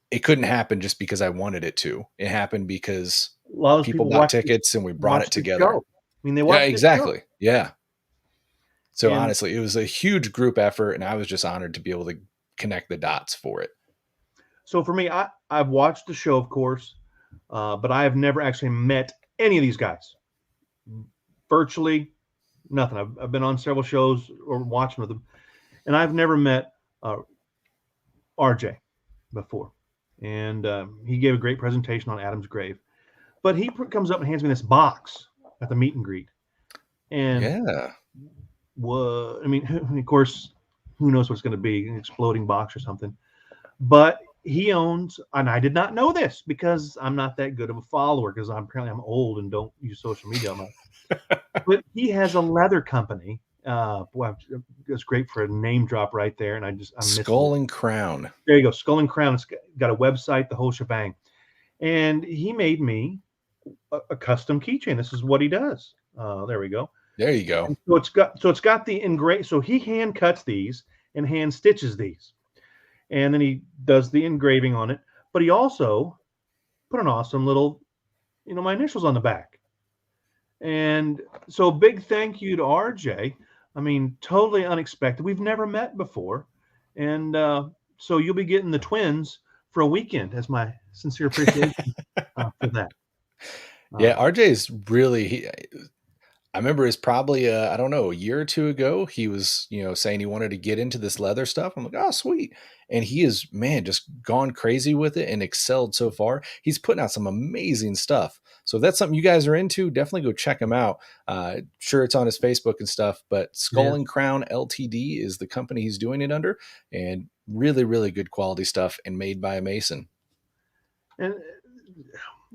It couldn't happen just because I wanted it to. It happened because a lot of people bought tickets and we brought it together. I mean, they watched exactly. Yeah. So and honestly, it was a huge group effort, and I was just honored to be able to connect the dots for it. So for me, I've watched the show, of course, but I have never actually met any of these guys. Virtually nothing. I've been on several shows or watching with them, and I've never met RJ before. And he gave a great presentation on Adam's grave. But he comes up and hands me this box at the meet and greet. And yeah, of course, who knows what's going to be, an exploding box or something. But he owns, and I did not know this because I'm not that good of a follower, because apparently I'm old and don't use social media much. But he has a leather company. It's great for a name drop right there. And I'm Skull and Crown. There you go, Skull and Crown. It's got a website, the whole shebang. And he made me a custom keychain. This is what he does. There we go. There you go. And so it's got the engrave. So he hand cuts these and hand stitches these, and then he does the engraving on it. But he also put an awesome little, my initials on the back. And so big thank you to RJ. I mean, totally unexpected. We've never met before, and so you'll be getting the twins for a weekend as my sincere appreciation for that. Yeah, RJ is really. I remember it's probably I don't know, a year or 2 ago, he was, saying he wanted to get into this leather stuff. I'm like, oh, sweet. And he is, man, just gone crazy with it and excelled so far. He's putting out some amazing stuff. So if that's something you guys are into, definitely go check him out. Sure, it's on his Facebook and stuff, but Skull and Crown Ltd is the company he's doing it under, and really, really good quality stuff and made by a Mason. And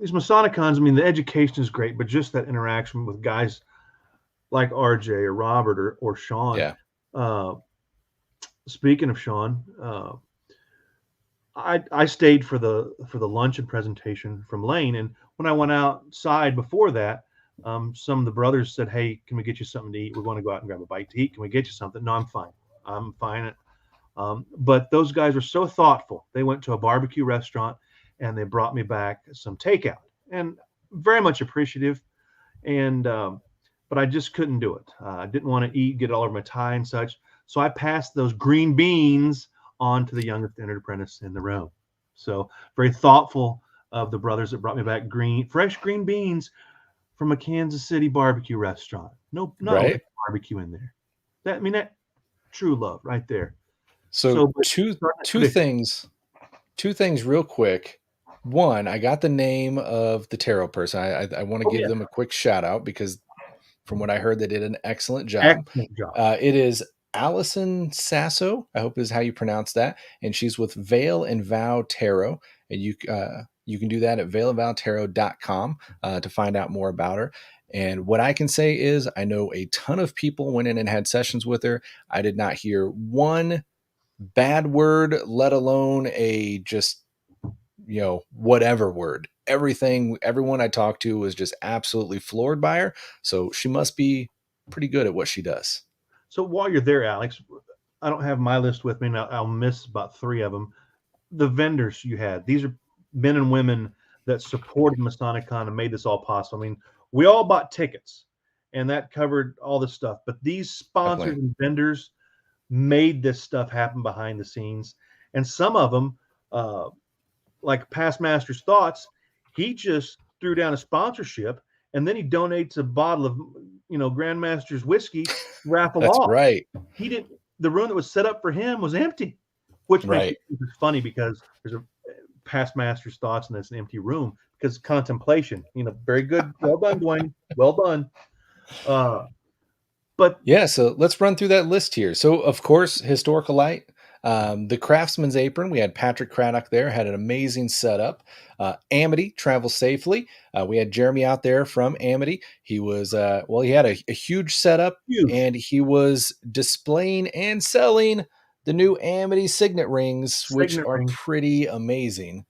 these Masonic Cons, the education is great, but just that interaction with guys like RJ or Robert or Sean. Yeah. Speaking of Sean, I stayed for the luncheon presentation from Lane, and when I went outside before that, some of the brothers said, "Hey, can we get you something to eat? We want to go out and grab a bite to eat. Can we get you something?" No, I'm fine. I'm fine. But those guys were so thoughtful. They went to a barbecue restaurant and they brought me back some takeout, and very much appreciative. And but I just couldn't do it. I didn't want to get it all over my tie and such. So I passed those green beans on to the youngest entered apprentice in the room. So very thoughtful of the brothers that brought me back fresh green beans from a Kansas City barbecue restaurant. No right. Barbecue in there. That true love right there. So two things real quick. One, I got the name of the tarot person. I want to give them a quick shout out, because from what I heard, they did an excellent job. Excellent job. It is Allison Sasso, I hope is how you pronounce that. And she's with Veil and Vow Tarot. And you can do that at veilandvowtarot.com to find out more about her. And what I can say is I know a ton of people went in and had sessions with her. I did not hear one bad word, let alone a just, whatever word. Everyone I talked to was just absolutely floored by her. So she must be pretty good at what she does. So while you're there, Alex, I don't have my list with me, and I'll miss about 3 of them. The vendors you had, these are men and women that supported Masonic Con and made this all possible. I mean, we all bought tickets, and that covered all this stuff. But these sponsors Definitely. and vendors made this stuff happen behind the scenes. And some of them, like Past Master's Thoughts, he just threw down a sponsorship, and then he donates a bottle of, Grandmaster's whiskey, raffle That's off. right. He didn't. The room that was set up for him was empty, which makes Right. it funny because there's a Past Master's Thoughts and it's an empty room because contemplation. Very good. Well done, Dwayne. Well done. But Yeah, so let's run through that list here. So, of course, Historical Light, the Craftsman's Apron. We had Patrick Craddock there, had an amazing setup. Amity, Travel Safely. We had Jeremy out there from Amity. He was, he had a huge setup, huge and he was displaying and selling the new Amity signet rings, which signet are ring. pretty amazing.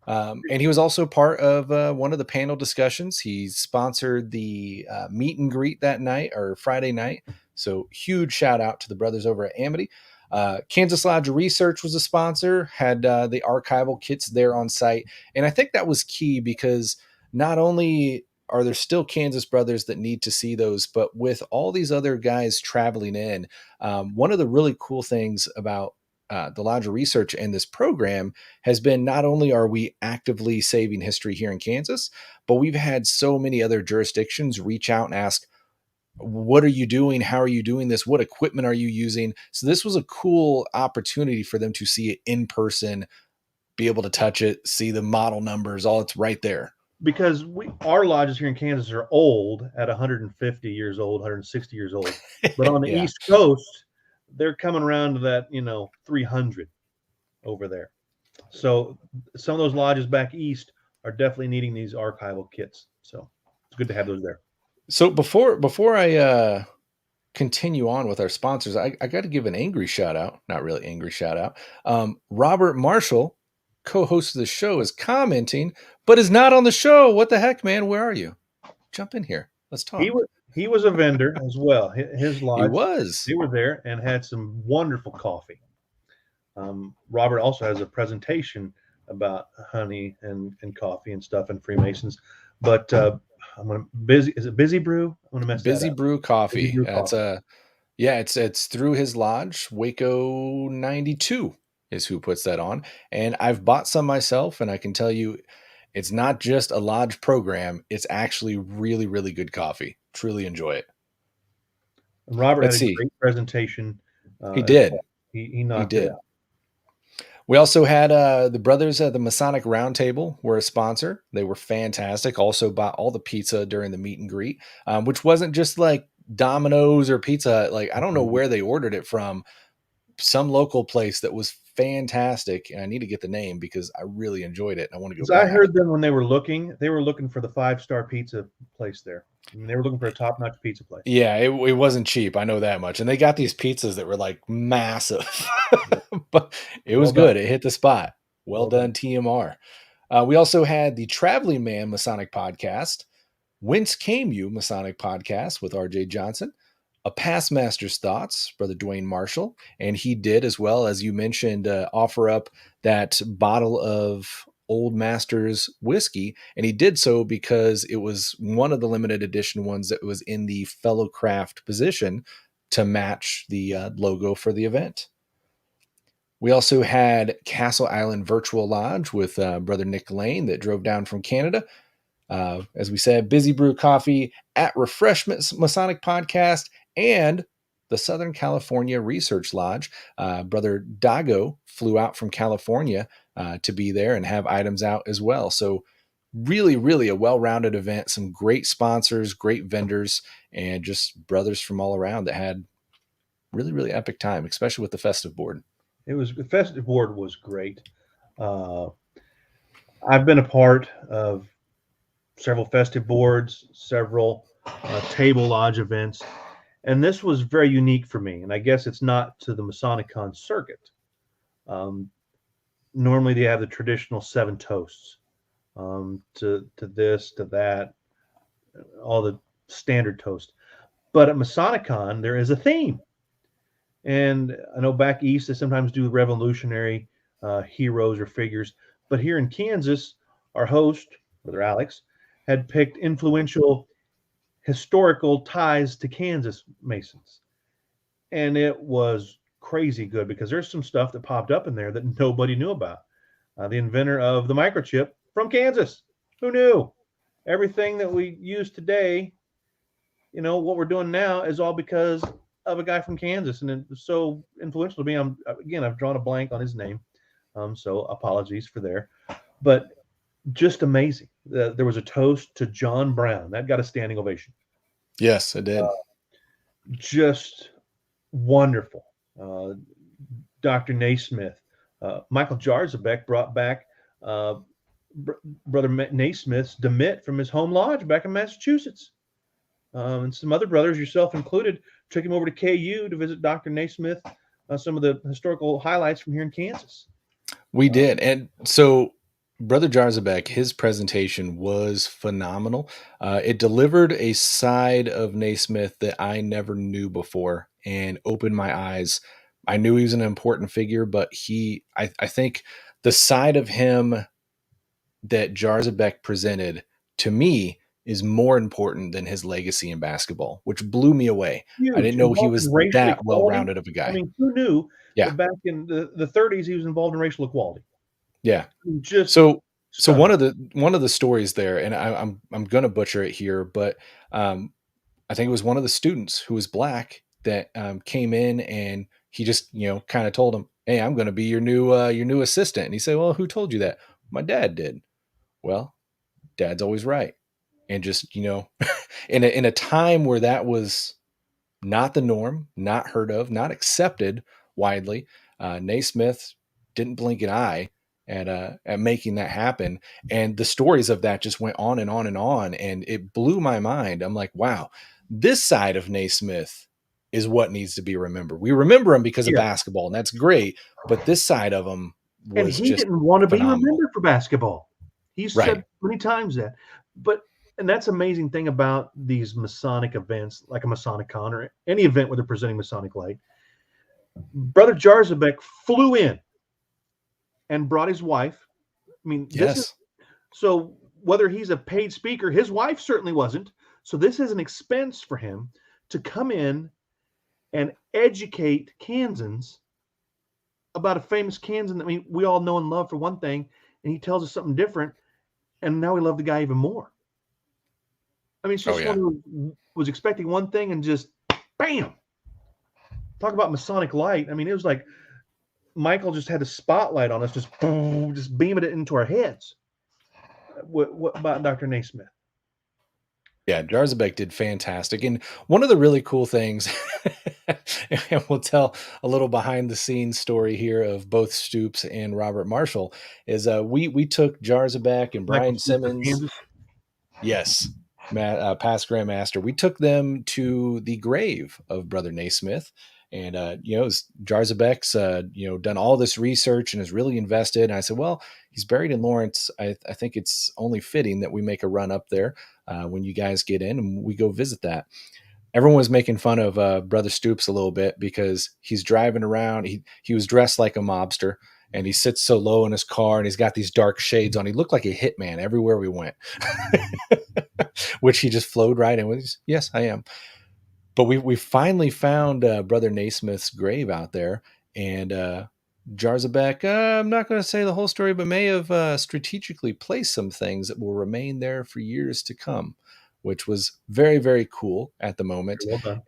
And he was also part of one of the panel discussions. He sponsored the meet and greet that night or Friday night. So huge shout out to the brothers over at Amity. Kansas Lodge Research was a sponsor, had the archival kits there on site. And I think that was key because not only are there still Kansas brothers that need to see those, but with all these other guys traveling in, one of the really cool things about the Lodge Research and this program has been not only are we actively saving history here in Kansas, but we've had so many other jurisdictions reach out and ask, what are you doing? How are you doing this? What equipment are you using? So this was a cool opportunity for them to see it in person, be able to touch it, see the model numbers, all it's right there. Because our lodges here in Kansas are old at 150 years old, 160 years old. But on the Yeah. East Coast, they're coming around to that, 300 over there. So some of those lodges back east are definitely needing these archival kits. So it's good to have those there. So before I continue on with our sponsors, I got to give an angry shout out, not really angry shout out. Robert Marshall, co-host of the show, is commenting, but is not on the show. What the heck, man? Where are you? Jump in here. Let's talk. He was a vendor as well. His He lodge, was. they were there and had some wonderful coffee. Robert also has a presentation about honey and coffee and stuff and Freemasons. But I'm gonna busy. Is it Busy Brew? I'm gonna mess Busy that up. Brew Coffee. Busy Brew That's Coffee. it's through his lodge. Waco 92 is who puts that on. And I've bought some myself, and I can tell you it's not just a lodge program, it's actually really, really good coffee. Truly enjoy it. And Robert had Let's a see. great presentation. He As did. well. He He knocked it did. out. We also had the brothers at the Masonic Roundtable were a sponsor. They were fantastic. Also bought all the pizza during the meet and greet, which wasn't just like Domino's or Pizza Hut. Like, I don't know where they ordered it from. Some local place that was fantastic. And I need to get the name because I really enjoyed it. And I want to go Because I back. heard them when they were looking for the 5-star pizza place there. I mean, they were looking for a top-notch pizza place. Yeah, it wasn't cheap. I know that much. And they got these pizzas that were like massive, but it was Well good. done. It hit the spot. Well Well done, done. TMR. We also had the Traveling Man Masonic Podcast, Whence Came You Masonic Podcast with RJ Johnson, a Past Master's Thoughts, Brother Dwayne Marshall, and he did, as well as you mentioned, offer up that bottle of Old Masters whiskey, and he did so because it was one of the limited edition ones that was in the fellow craft position to match the logo for the event. We also had Castle Island Virtual Lodge with Brother Nick Lane that drove down from Canada. As we said, Busy Brew Coffee at Refreshments Masonic Podcast and the Southern California Research Lodge. Brother Dago flew out from California to be there and have items out as well. So really, really a well-rounded event, some great sponsors, great vendors, and just brothers from all around that had really, really epic time, especially with the festive board. The festive board was great. I've been a part of several festive boards, several table lodge events. And this was very unique for me. And I guess it's not to the Masonic Con circuit. Normally they have the traditional 7 toasts, to this, to that, all the standard toast. But at Masonicon, there is a theme. And I know back east they sometimes do revolutionary heroes or figures. But here in Kansas, our host, Brother Alex, had picked influential historical ties to Kansas Masons. And it was crazy good because there's some stuff that popped up in there that nobody knew about. The inventor of the microchip from Kansas. Who knew? Everything that we use today, what we're doing now is all because of a guy from Kansas, and it was so influential to me. I've drawn a blank on his name, so apologies for there, but just amazing. There was a toast to John Brown that got a standing ovation. Yes, it did. Just wonderful. Dr. Naismith, Michael Jarzabek brought back Brother Naismith's demit from his home lodge back in Massachusetts. And some other brothers, yourself included, took him over to KU to visit Dr. Naismith, some of the historical highlights from here in Kansas. We did. And so Brother Jarzabek, his presentation was phenomenal. It delivered a side of Naismith that I never knew before and opened my eyes. I knew he was an important figure, but I think the side of him that Jarzabek presented to me is more important than his legacy in basketball, which blew me away. Huge. I didn't know he was that well-rounded of a guy. I mean, who knew that back in the 30s he was involved in racial equality? Yeah. Just so one of the stories there, and I'm going to butcher it here, but I think it was one of the students who was black that came in, and he just kind of told him, "Hey, I'm going to be your new assistant." And he said, "Well, who told you that?" "My dad did." Well, dad's always right. And just, in a time where that was not the norm, not heard of, not accepted widely, Naismith didn't blink an eye at making that happen. And the stories of that just went on and on and on. And it blew my mind. I'm like, wow, this side of Naismith is what needs to be remembered. We remember him because of basketball, and that's great. But this side of him was and he just didn't want to phenomenal. be remembered for basketball. He said many times that. And that's amazing thing about these Masonic events, like a Masonic Con or any event where they're presenting Masonic light. Brother Jarzabek flew in and brought his wife. I mean, so whether he's a paid speaker, his wife certainly wasn't. So this is an expense for him to come in and educate Kansans about a famous Kansan that we all know and love for one thing, and he tells us something different, and now we love the guy even more. I mean, it's just one who was expecting one thing and just bam. Talk about Masonic light. I mean, it was like Michael just had a spotlight on us, just beaming it into our heads. What about Dr. Naismith? Yeah, Jarzabek did fantastic. And one of the really cool things, and we'll tell a little behind the scenes story here of both Stoops and Robert Marshall, is we took Jarzabek and Brian Simmons. Yes. Past Grandmaster. We took them to the grave of Brother Naismith, and Jarzabek's done all this research and is really invested. And I said, well, he's buried in Lawrence. I think it's only fitting that we make a run up there when you guys get in and we go visit that. Everyone was making fun of Brother Stoops a little bit because he's driving around. He was dressed like a mobster, and he sits so low in his car, and he's got these dark shades on. He looked like a hitman everywhere we went, which he just flowed right in with. Yes, I am. But we finally found Brother Naismith's grave out there, and Jarzabek, I'm not going to say the whole story, but may have strategically placed some things that will remain there for years to come, which was very, very cool at the moment. Well done.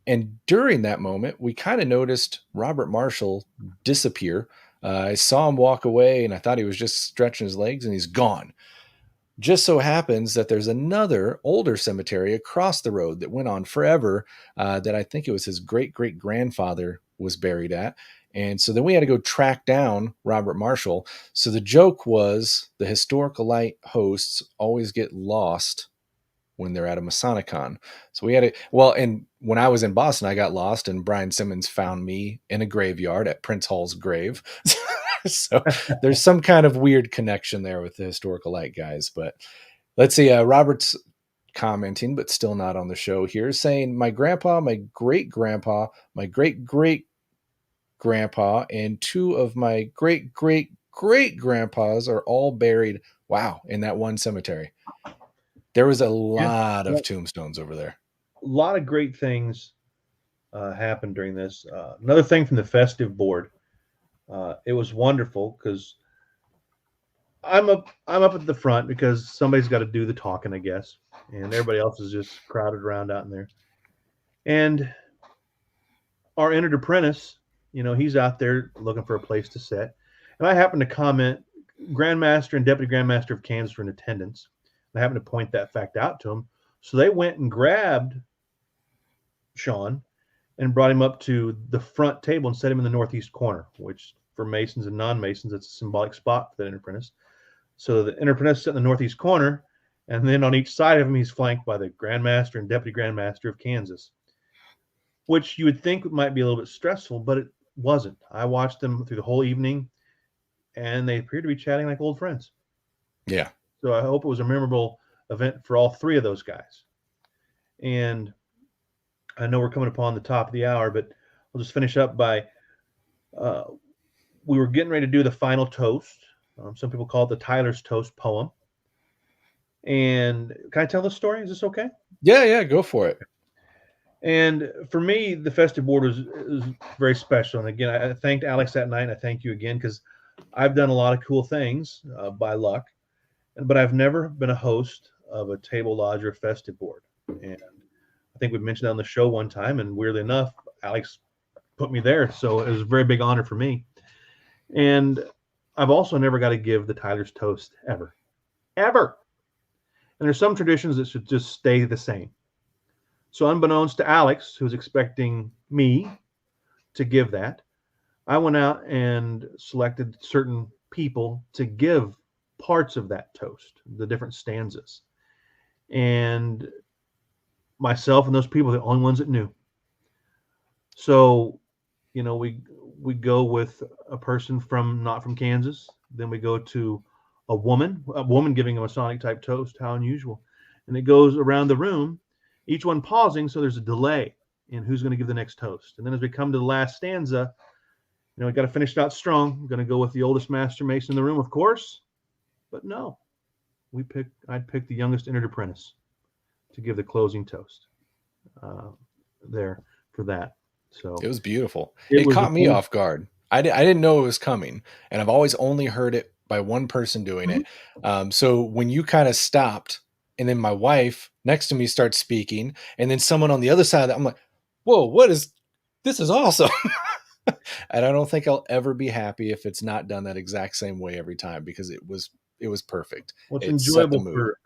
And during that moment, we kind of noticed Robert Marshall disappear. I saw him walk away, and I thought he was just stretching his legs, and he's gone. Just so happens that there's another older cemetery across the road that went on forever that I think it was his great-great-grandfather was buried at. And so then we had to go track down Robert Marshall. So the joke was the Historical Light hosts always get lost when they're at a Masonic Con. So we had to, well, and when I was in Boston, I got lost and Brian Simmons found me in a graveyard at Prince Hall's grave. So there's some kind of weird connection there with the Historical Light guys. But let's see, Robert's commenting, but still not on the show here, saying my grandpa, my great grandpa, my great great grandpa, and two of my great great great grandpas are all buried. Wow, in that one cemetery. There was a Yeah, lot yeah, of tombstones over there. a lot of great things happened during this. Another thing from the festive board, it was wonderful because I'm up at the front because somebody's got to do the talking, I guess, and everybody else is just crowded around out in there. And our entered apprentice, he's out there looking for a place to sit, and I happened to comment. Grandmaster and Deputy Grandmaster of Kansas were in attendance. I happened to point that fact out to them, so they went and grabbed Sean and brought him up to the front table and set him in the northeast corner, which for Masons and non-Masons, it's a symbolic spot for that apprentice. So the apprentice sat in the northeast corner, and then on each side of him, he's flanked by the Grandmaster and Deputy Grandmaster of Kansas, which you would think might be a little bit stressful, but it wasn't. I watched them through the whole evening, and they appeared to be chatting like old friends. Yeah. So I hope it was a memorable event for all three of those guys. And I know we're coming upon the top of the hour, but I'll just finish up by we were getting ready to do the final toast. Some people call it the Tyler's Toast poem. And can I tell the story? Is this okay? Yeah, go for it. And for me, the festive board was very special. And again, I thanked Alex that night. And I thank you again because I've done a lot of cool things by luck, but I've never been a host of a table lodge or festive board. And I think we mentioned that on the show one time, and weirdly enough, Alex put me there. So it was a very big honor for me. And I've also never got to give the Tyler's Toast ever. And there's some traditions that should just stay the same. So unbeknownst to Alex, who was expecting me to give that, I went out and selected certain people to give parts of that toast, the different stanzas. And myself and those people are the only ones that knew. So, we go with a person not from Kansas. Then we go to a woman giving a Masonic type toast. How unusual. And it goes around the room, each one pausing. So there's a delay in who's going to give the next toast. And then as we come to the last stanza, we got to finish it out strong. I'm going to go with the oldest Master Mason in the room, of course. But no, I'd pick the youngest entered apprentice to give the closing toast there for that. So it was beautiful. It caught me off guard. I didn't know it was coming, and I've always only heard it by one person doing it. So when you kind of stopped, and then my wife next to me starts speaking, and then someone on the other side of that, I'm like, whoa, this is awesome. And I don't think I'll ever be happy if it's not done that exact same way every time, because it was perfect. Well, it's enjoyable for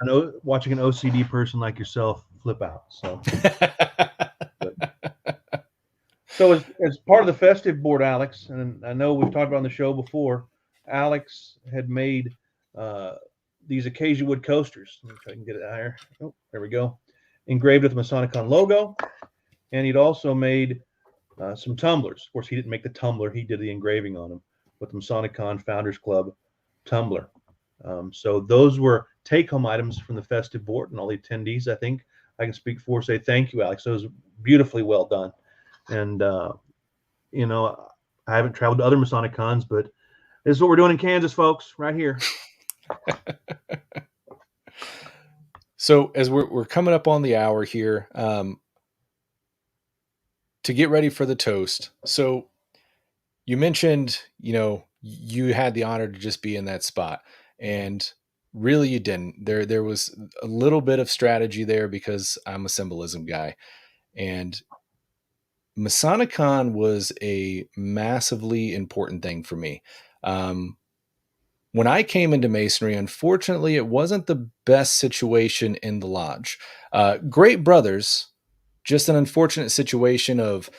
watching an OCD person like yourself flip out. So, so as part of the festive board, Alex, and I know we've talked about on the show before, Alex had made these Acacia wood coasters. Let me try and get it out here. Oh, there we go. Engraved with the Masonic Con logo. And he'd also made some tumblers. Of course, he didn't make the tumbler. He did the engraving on them with the Masonic Con Founders Club tumbler. So those were take-home items from the festive board, and all the attendees, I think I can speak for, say thank you, Alex. It was beautifully well done. And, I haven't traveled to other Masonic Cons, but this is what we're doing in Kansas, folks, right here. So as we're coming up on the hour here, to get ready for the toast. So you mentioned, you had the honor to just be in that spot, and really you didn't. There was a little bit of strategy there because I'm a symbolism guy, and Masonic Con was a massively important thing for me. When I came into Masonry, unfortunately, it wasn't the best situation in the lodge. Great brothers, just an unfortunate situation of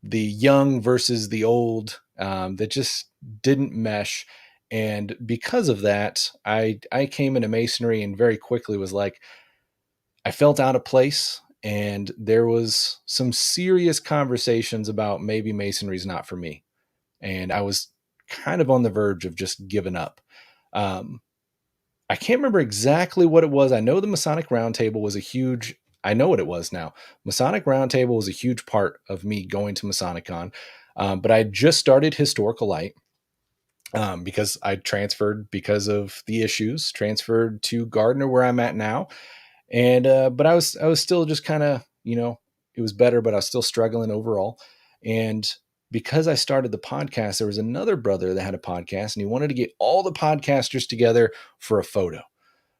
the young versus the old that just didn't mesh. And because of that, I came into Masonry and very quickly was like, I felt out of place. And there was some serious conversations about maybe Masonry's not for me. And I was kind of on the verge of just giving up. Um, I can't remember exactly what it was. I know the Masonic Roundtable was a huge, I know what it was now. Masonic Roundtable was a huge part of me going to Masonic Con. But I just started Historical Light because I transferred because of the issues, transferred to Gardner where I'm at now. And but I was still just kind of, it was better, but I was still struggling overall. And because I started the podcast, there was another brother that had a podcast and he wanted to get all the podcasters together for a photo.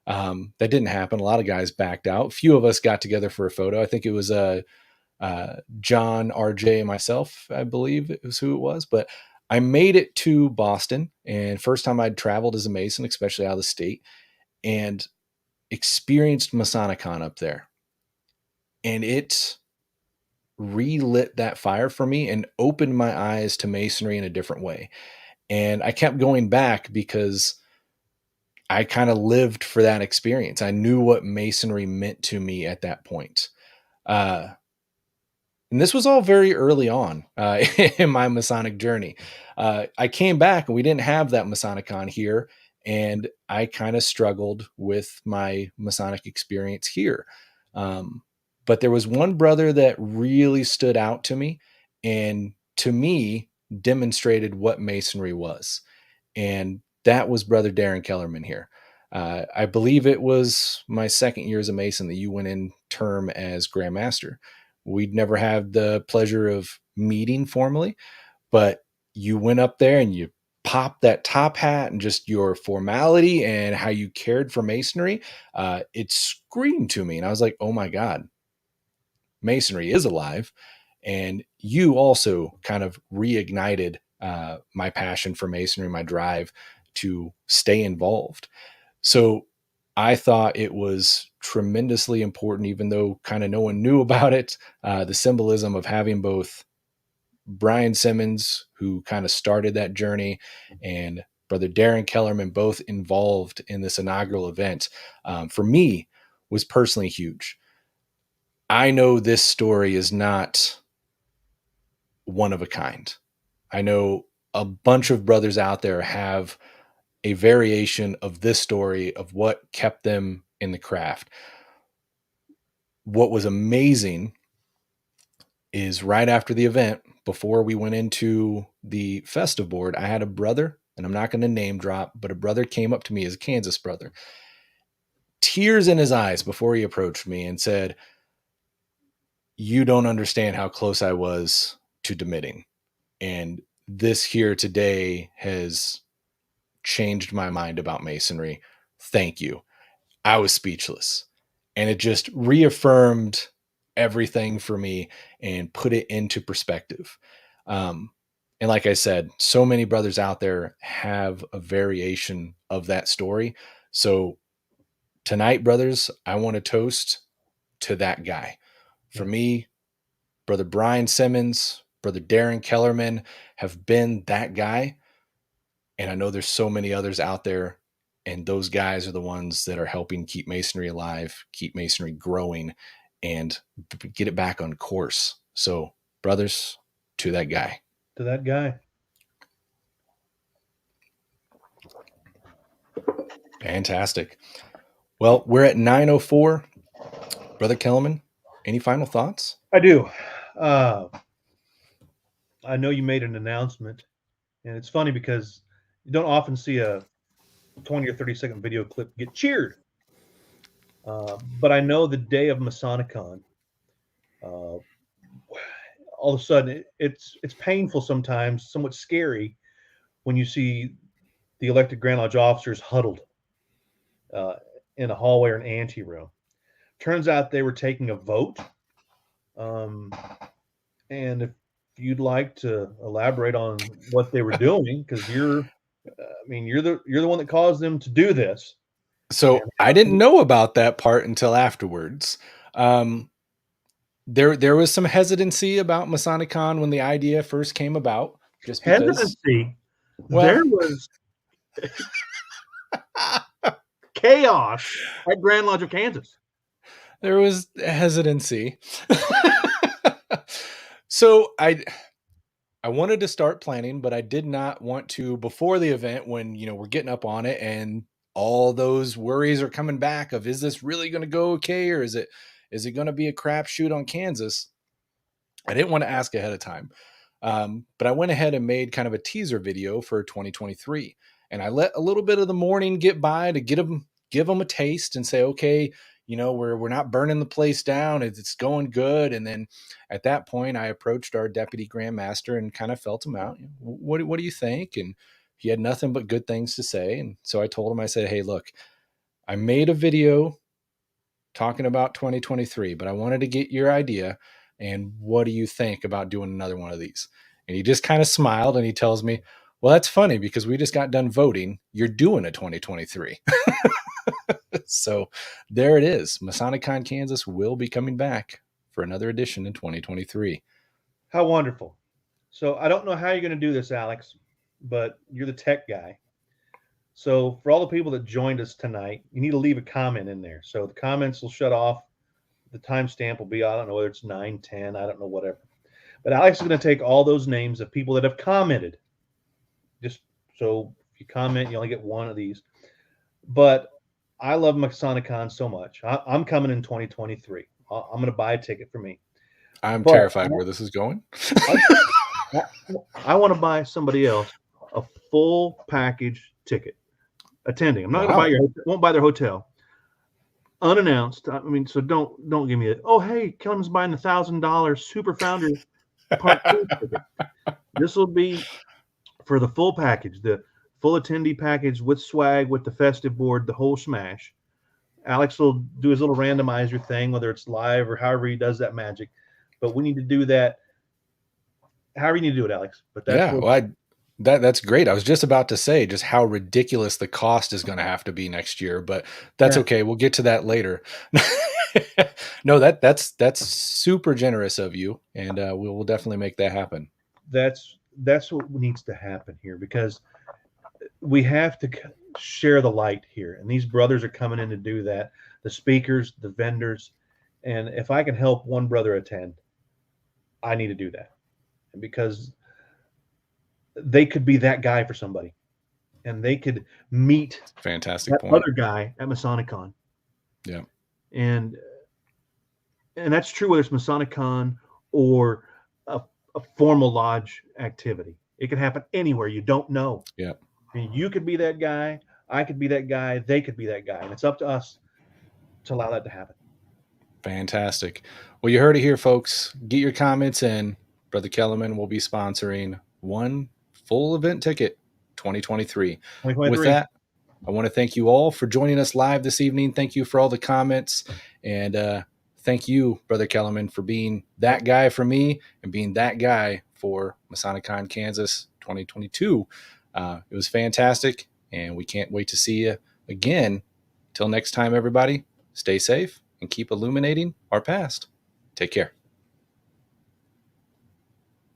That didn't happen. A lot of guys backed out. A few of us got together for a photo. I think it was John, RJ, and myself, I believe it was who it was. But I made it to Boston, and first time I'd traveled as a Mason, especially out of the state, and experienced Masonicon up there. And it relit that fire for me and opened my eyes to Masonry in a different way. And I kept going back because I kind of lived for that experience. I knew what Masonry meant to me at that point. Uh, and this was all very early on in my Masonic journey. I came back and we didn't have that Masonicon here. And I kind of struggled with my Masonic experience here. But there was one brother that really stood out to me and to me demonstrated what Masonry was. And that was Brother Daren Kellerman here. I believe it was my second year as a Mason that you went in term as Grand Master. We'd never had the pleasure of meeting formally, but you went up there and you popped that top hat and just your formality and how you cared for Masonry. It screamed to me. And I was like, oh my God, Masonry is alive. And you also kind of reignited my passion for Masonry, my drive to stay involved. So I thought it was tremendously important, even though kind of no one knew about it, the symbolism of having both Brian Simmons, who kind of started that journey, and Brother Daren Kellerman, both involved in this inaugural event, for me was personally huge. I know this story is not one of a kind. I know a bunch of brothers out there have a variation of this story of what kept them in the craft. What was amazing is right after the event, before we went into the festive board, I had a brother, and I'm not going to name drop, but a brother came up to me as a Kansas brother, tears in his eyes before he approached me and said, "You don't understand how close I was to demitting. And this here today has changed my mind about Masonry. Thank you." I was speechless. And it just reaffirmed everything for me and put it into perspective. And like I said, so many brothers out there have a variation of that story. So tonight, brothers, I want to toast to that guy. For me, Brother Brian Simmons, Brother Daren Kellerman have been that guy. And I know there's so many others out there. And those guys are the ones that are helping keep Masonry alive, keep Masonry growing, and get it back on course. So, brothers, to that guy. To that guy. Fantastic. Well, we're at 9:04. Brother Kellerman, any final thoughts? I do. I know you made an announcement, and it's funny because you don't often see a 20 or 30-second video clip get cheered. But I know the day of Masonicon, all of a sudden it's painful sometimes, somewhat scary when you see the elected Grand Lodge officers huddled in a hallway or an anteroom. Turns out they were taking a vote. And if you'd like to elaborate on what they were doing, because you're the one that caused them to do this. So I didn't know about that part until afterwards. There was some hesitancy about Masonic Con when the idea first came about. just because. Hesitancy. Well, There was chaos at Grand Lodge of Kansas. there was hesitancy. So I wanted to start planning, but I did not want to before the event when, we're getting up on it and all those worries are coming back of, is this really going to go okay? Or is it going to be a crapshoot on Kansas? I didn't want to ask ahead of time. But I went ahead and made kind of a teaser video for 2023. And I let a little bit of the morning get by to give them a taste and say, okay, we're not burning the place down. It's going good. And then at that point, I approached our deputy grandmaster and kind of felt him out. What do you think? And he had nothing but good things to say. And so I told him, I said, hey, look, I made a video talking about 2023, but I wanted to get your idea. And what do you think about doing another one of these? And he just kind of smiled and he tells me, well, that's funny because we just got done voting. You're doing a 2023. So there it is. Masonic Con Kansas will be coming back for another edition in 2023. How wonderful. So I don't know how you're going to do this, Alex, but you're the tech guy. So for all the people that joined us tonight, you need to leave a comment in there. So the comments will shut off. The timestamp will be, I don't know whether it's 9, 10, I don't know, whatever. But Alex is going to take all those names of people that have commented. Just so if you comment, you only get one of these. But I love Masonic Con so much. I'm coming in 2023. I'm going to buy a ticket for me. I'm terrified where this is going. I want to buy somebody else a full package ticket attending. I'm not going to won't buy their hotel. Unannounced. I mean, so don't give me a, oh, hey, Kellerman's buying $1,000 Super Founder Part 2 ticket. This will be for the full package, the full attendee package with swag, with the festive board, the whole smash. Alex will do his little randomizer thing, whether it's live or however he does that magic. But we need to do that. However you need to do it, Alex. But that's that's great. I was just about to say just how ridiculous the cost is going to have to be next year, but that's okay. We'll get to that later. No, that's super generous of you, and we will definitely make that happen. That's what needs to happen here, because we have to share the light here, and these brothers are coming in to do that. The speakers, the vendors, and if I can help one brother attend, I need to do that, because they could be that guy for somebody, and they could meet fantastic point. Other guy at Masonic Con. Yeah, and that's true whether it's Masonic Con or a formal lodge activity. It could happen anywhere. You don't know. Yeah, I mean, you could be that guy. I could be that guy. They could be that guy, and it's up to us to allow that to happen. Fantastic. Well, you heard it here, folks. Get your comments in. Brother Kellerman will be sponsoring one full event ticket 2023. With that, I want to thank you all for joining us live this evening. Thank you for all the comments, and thank you, Brother Kellerman, for being that guy for me and being that guy for Masonic Con Kansas 2022. It was fantastic, and we can't wait to see you again. Till next time, everybody, stay safe and keep illuminating our past. Take care.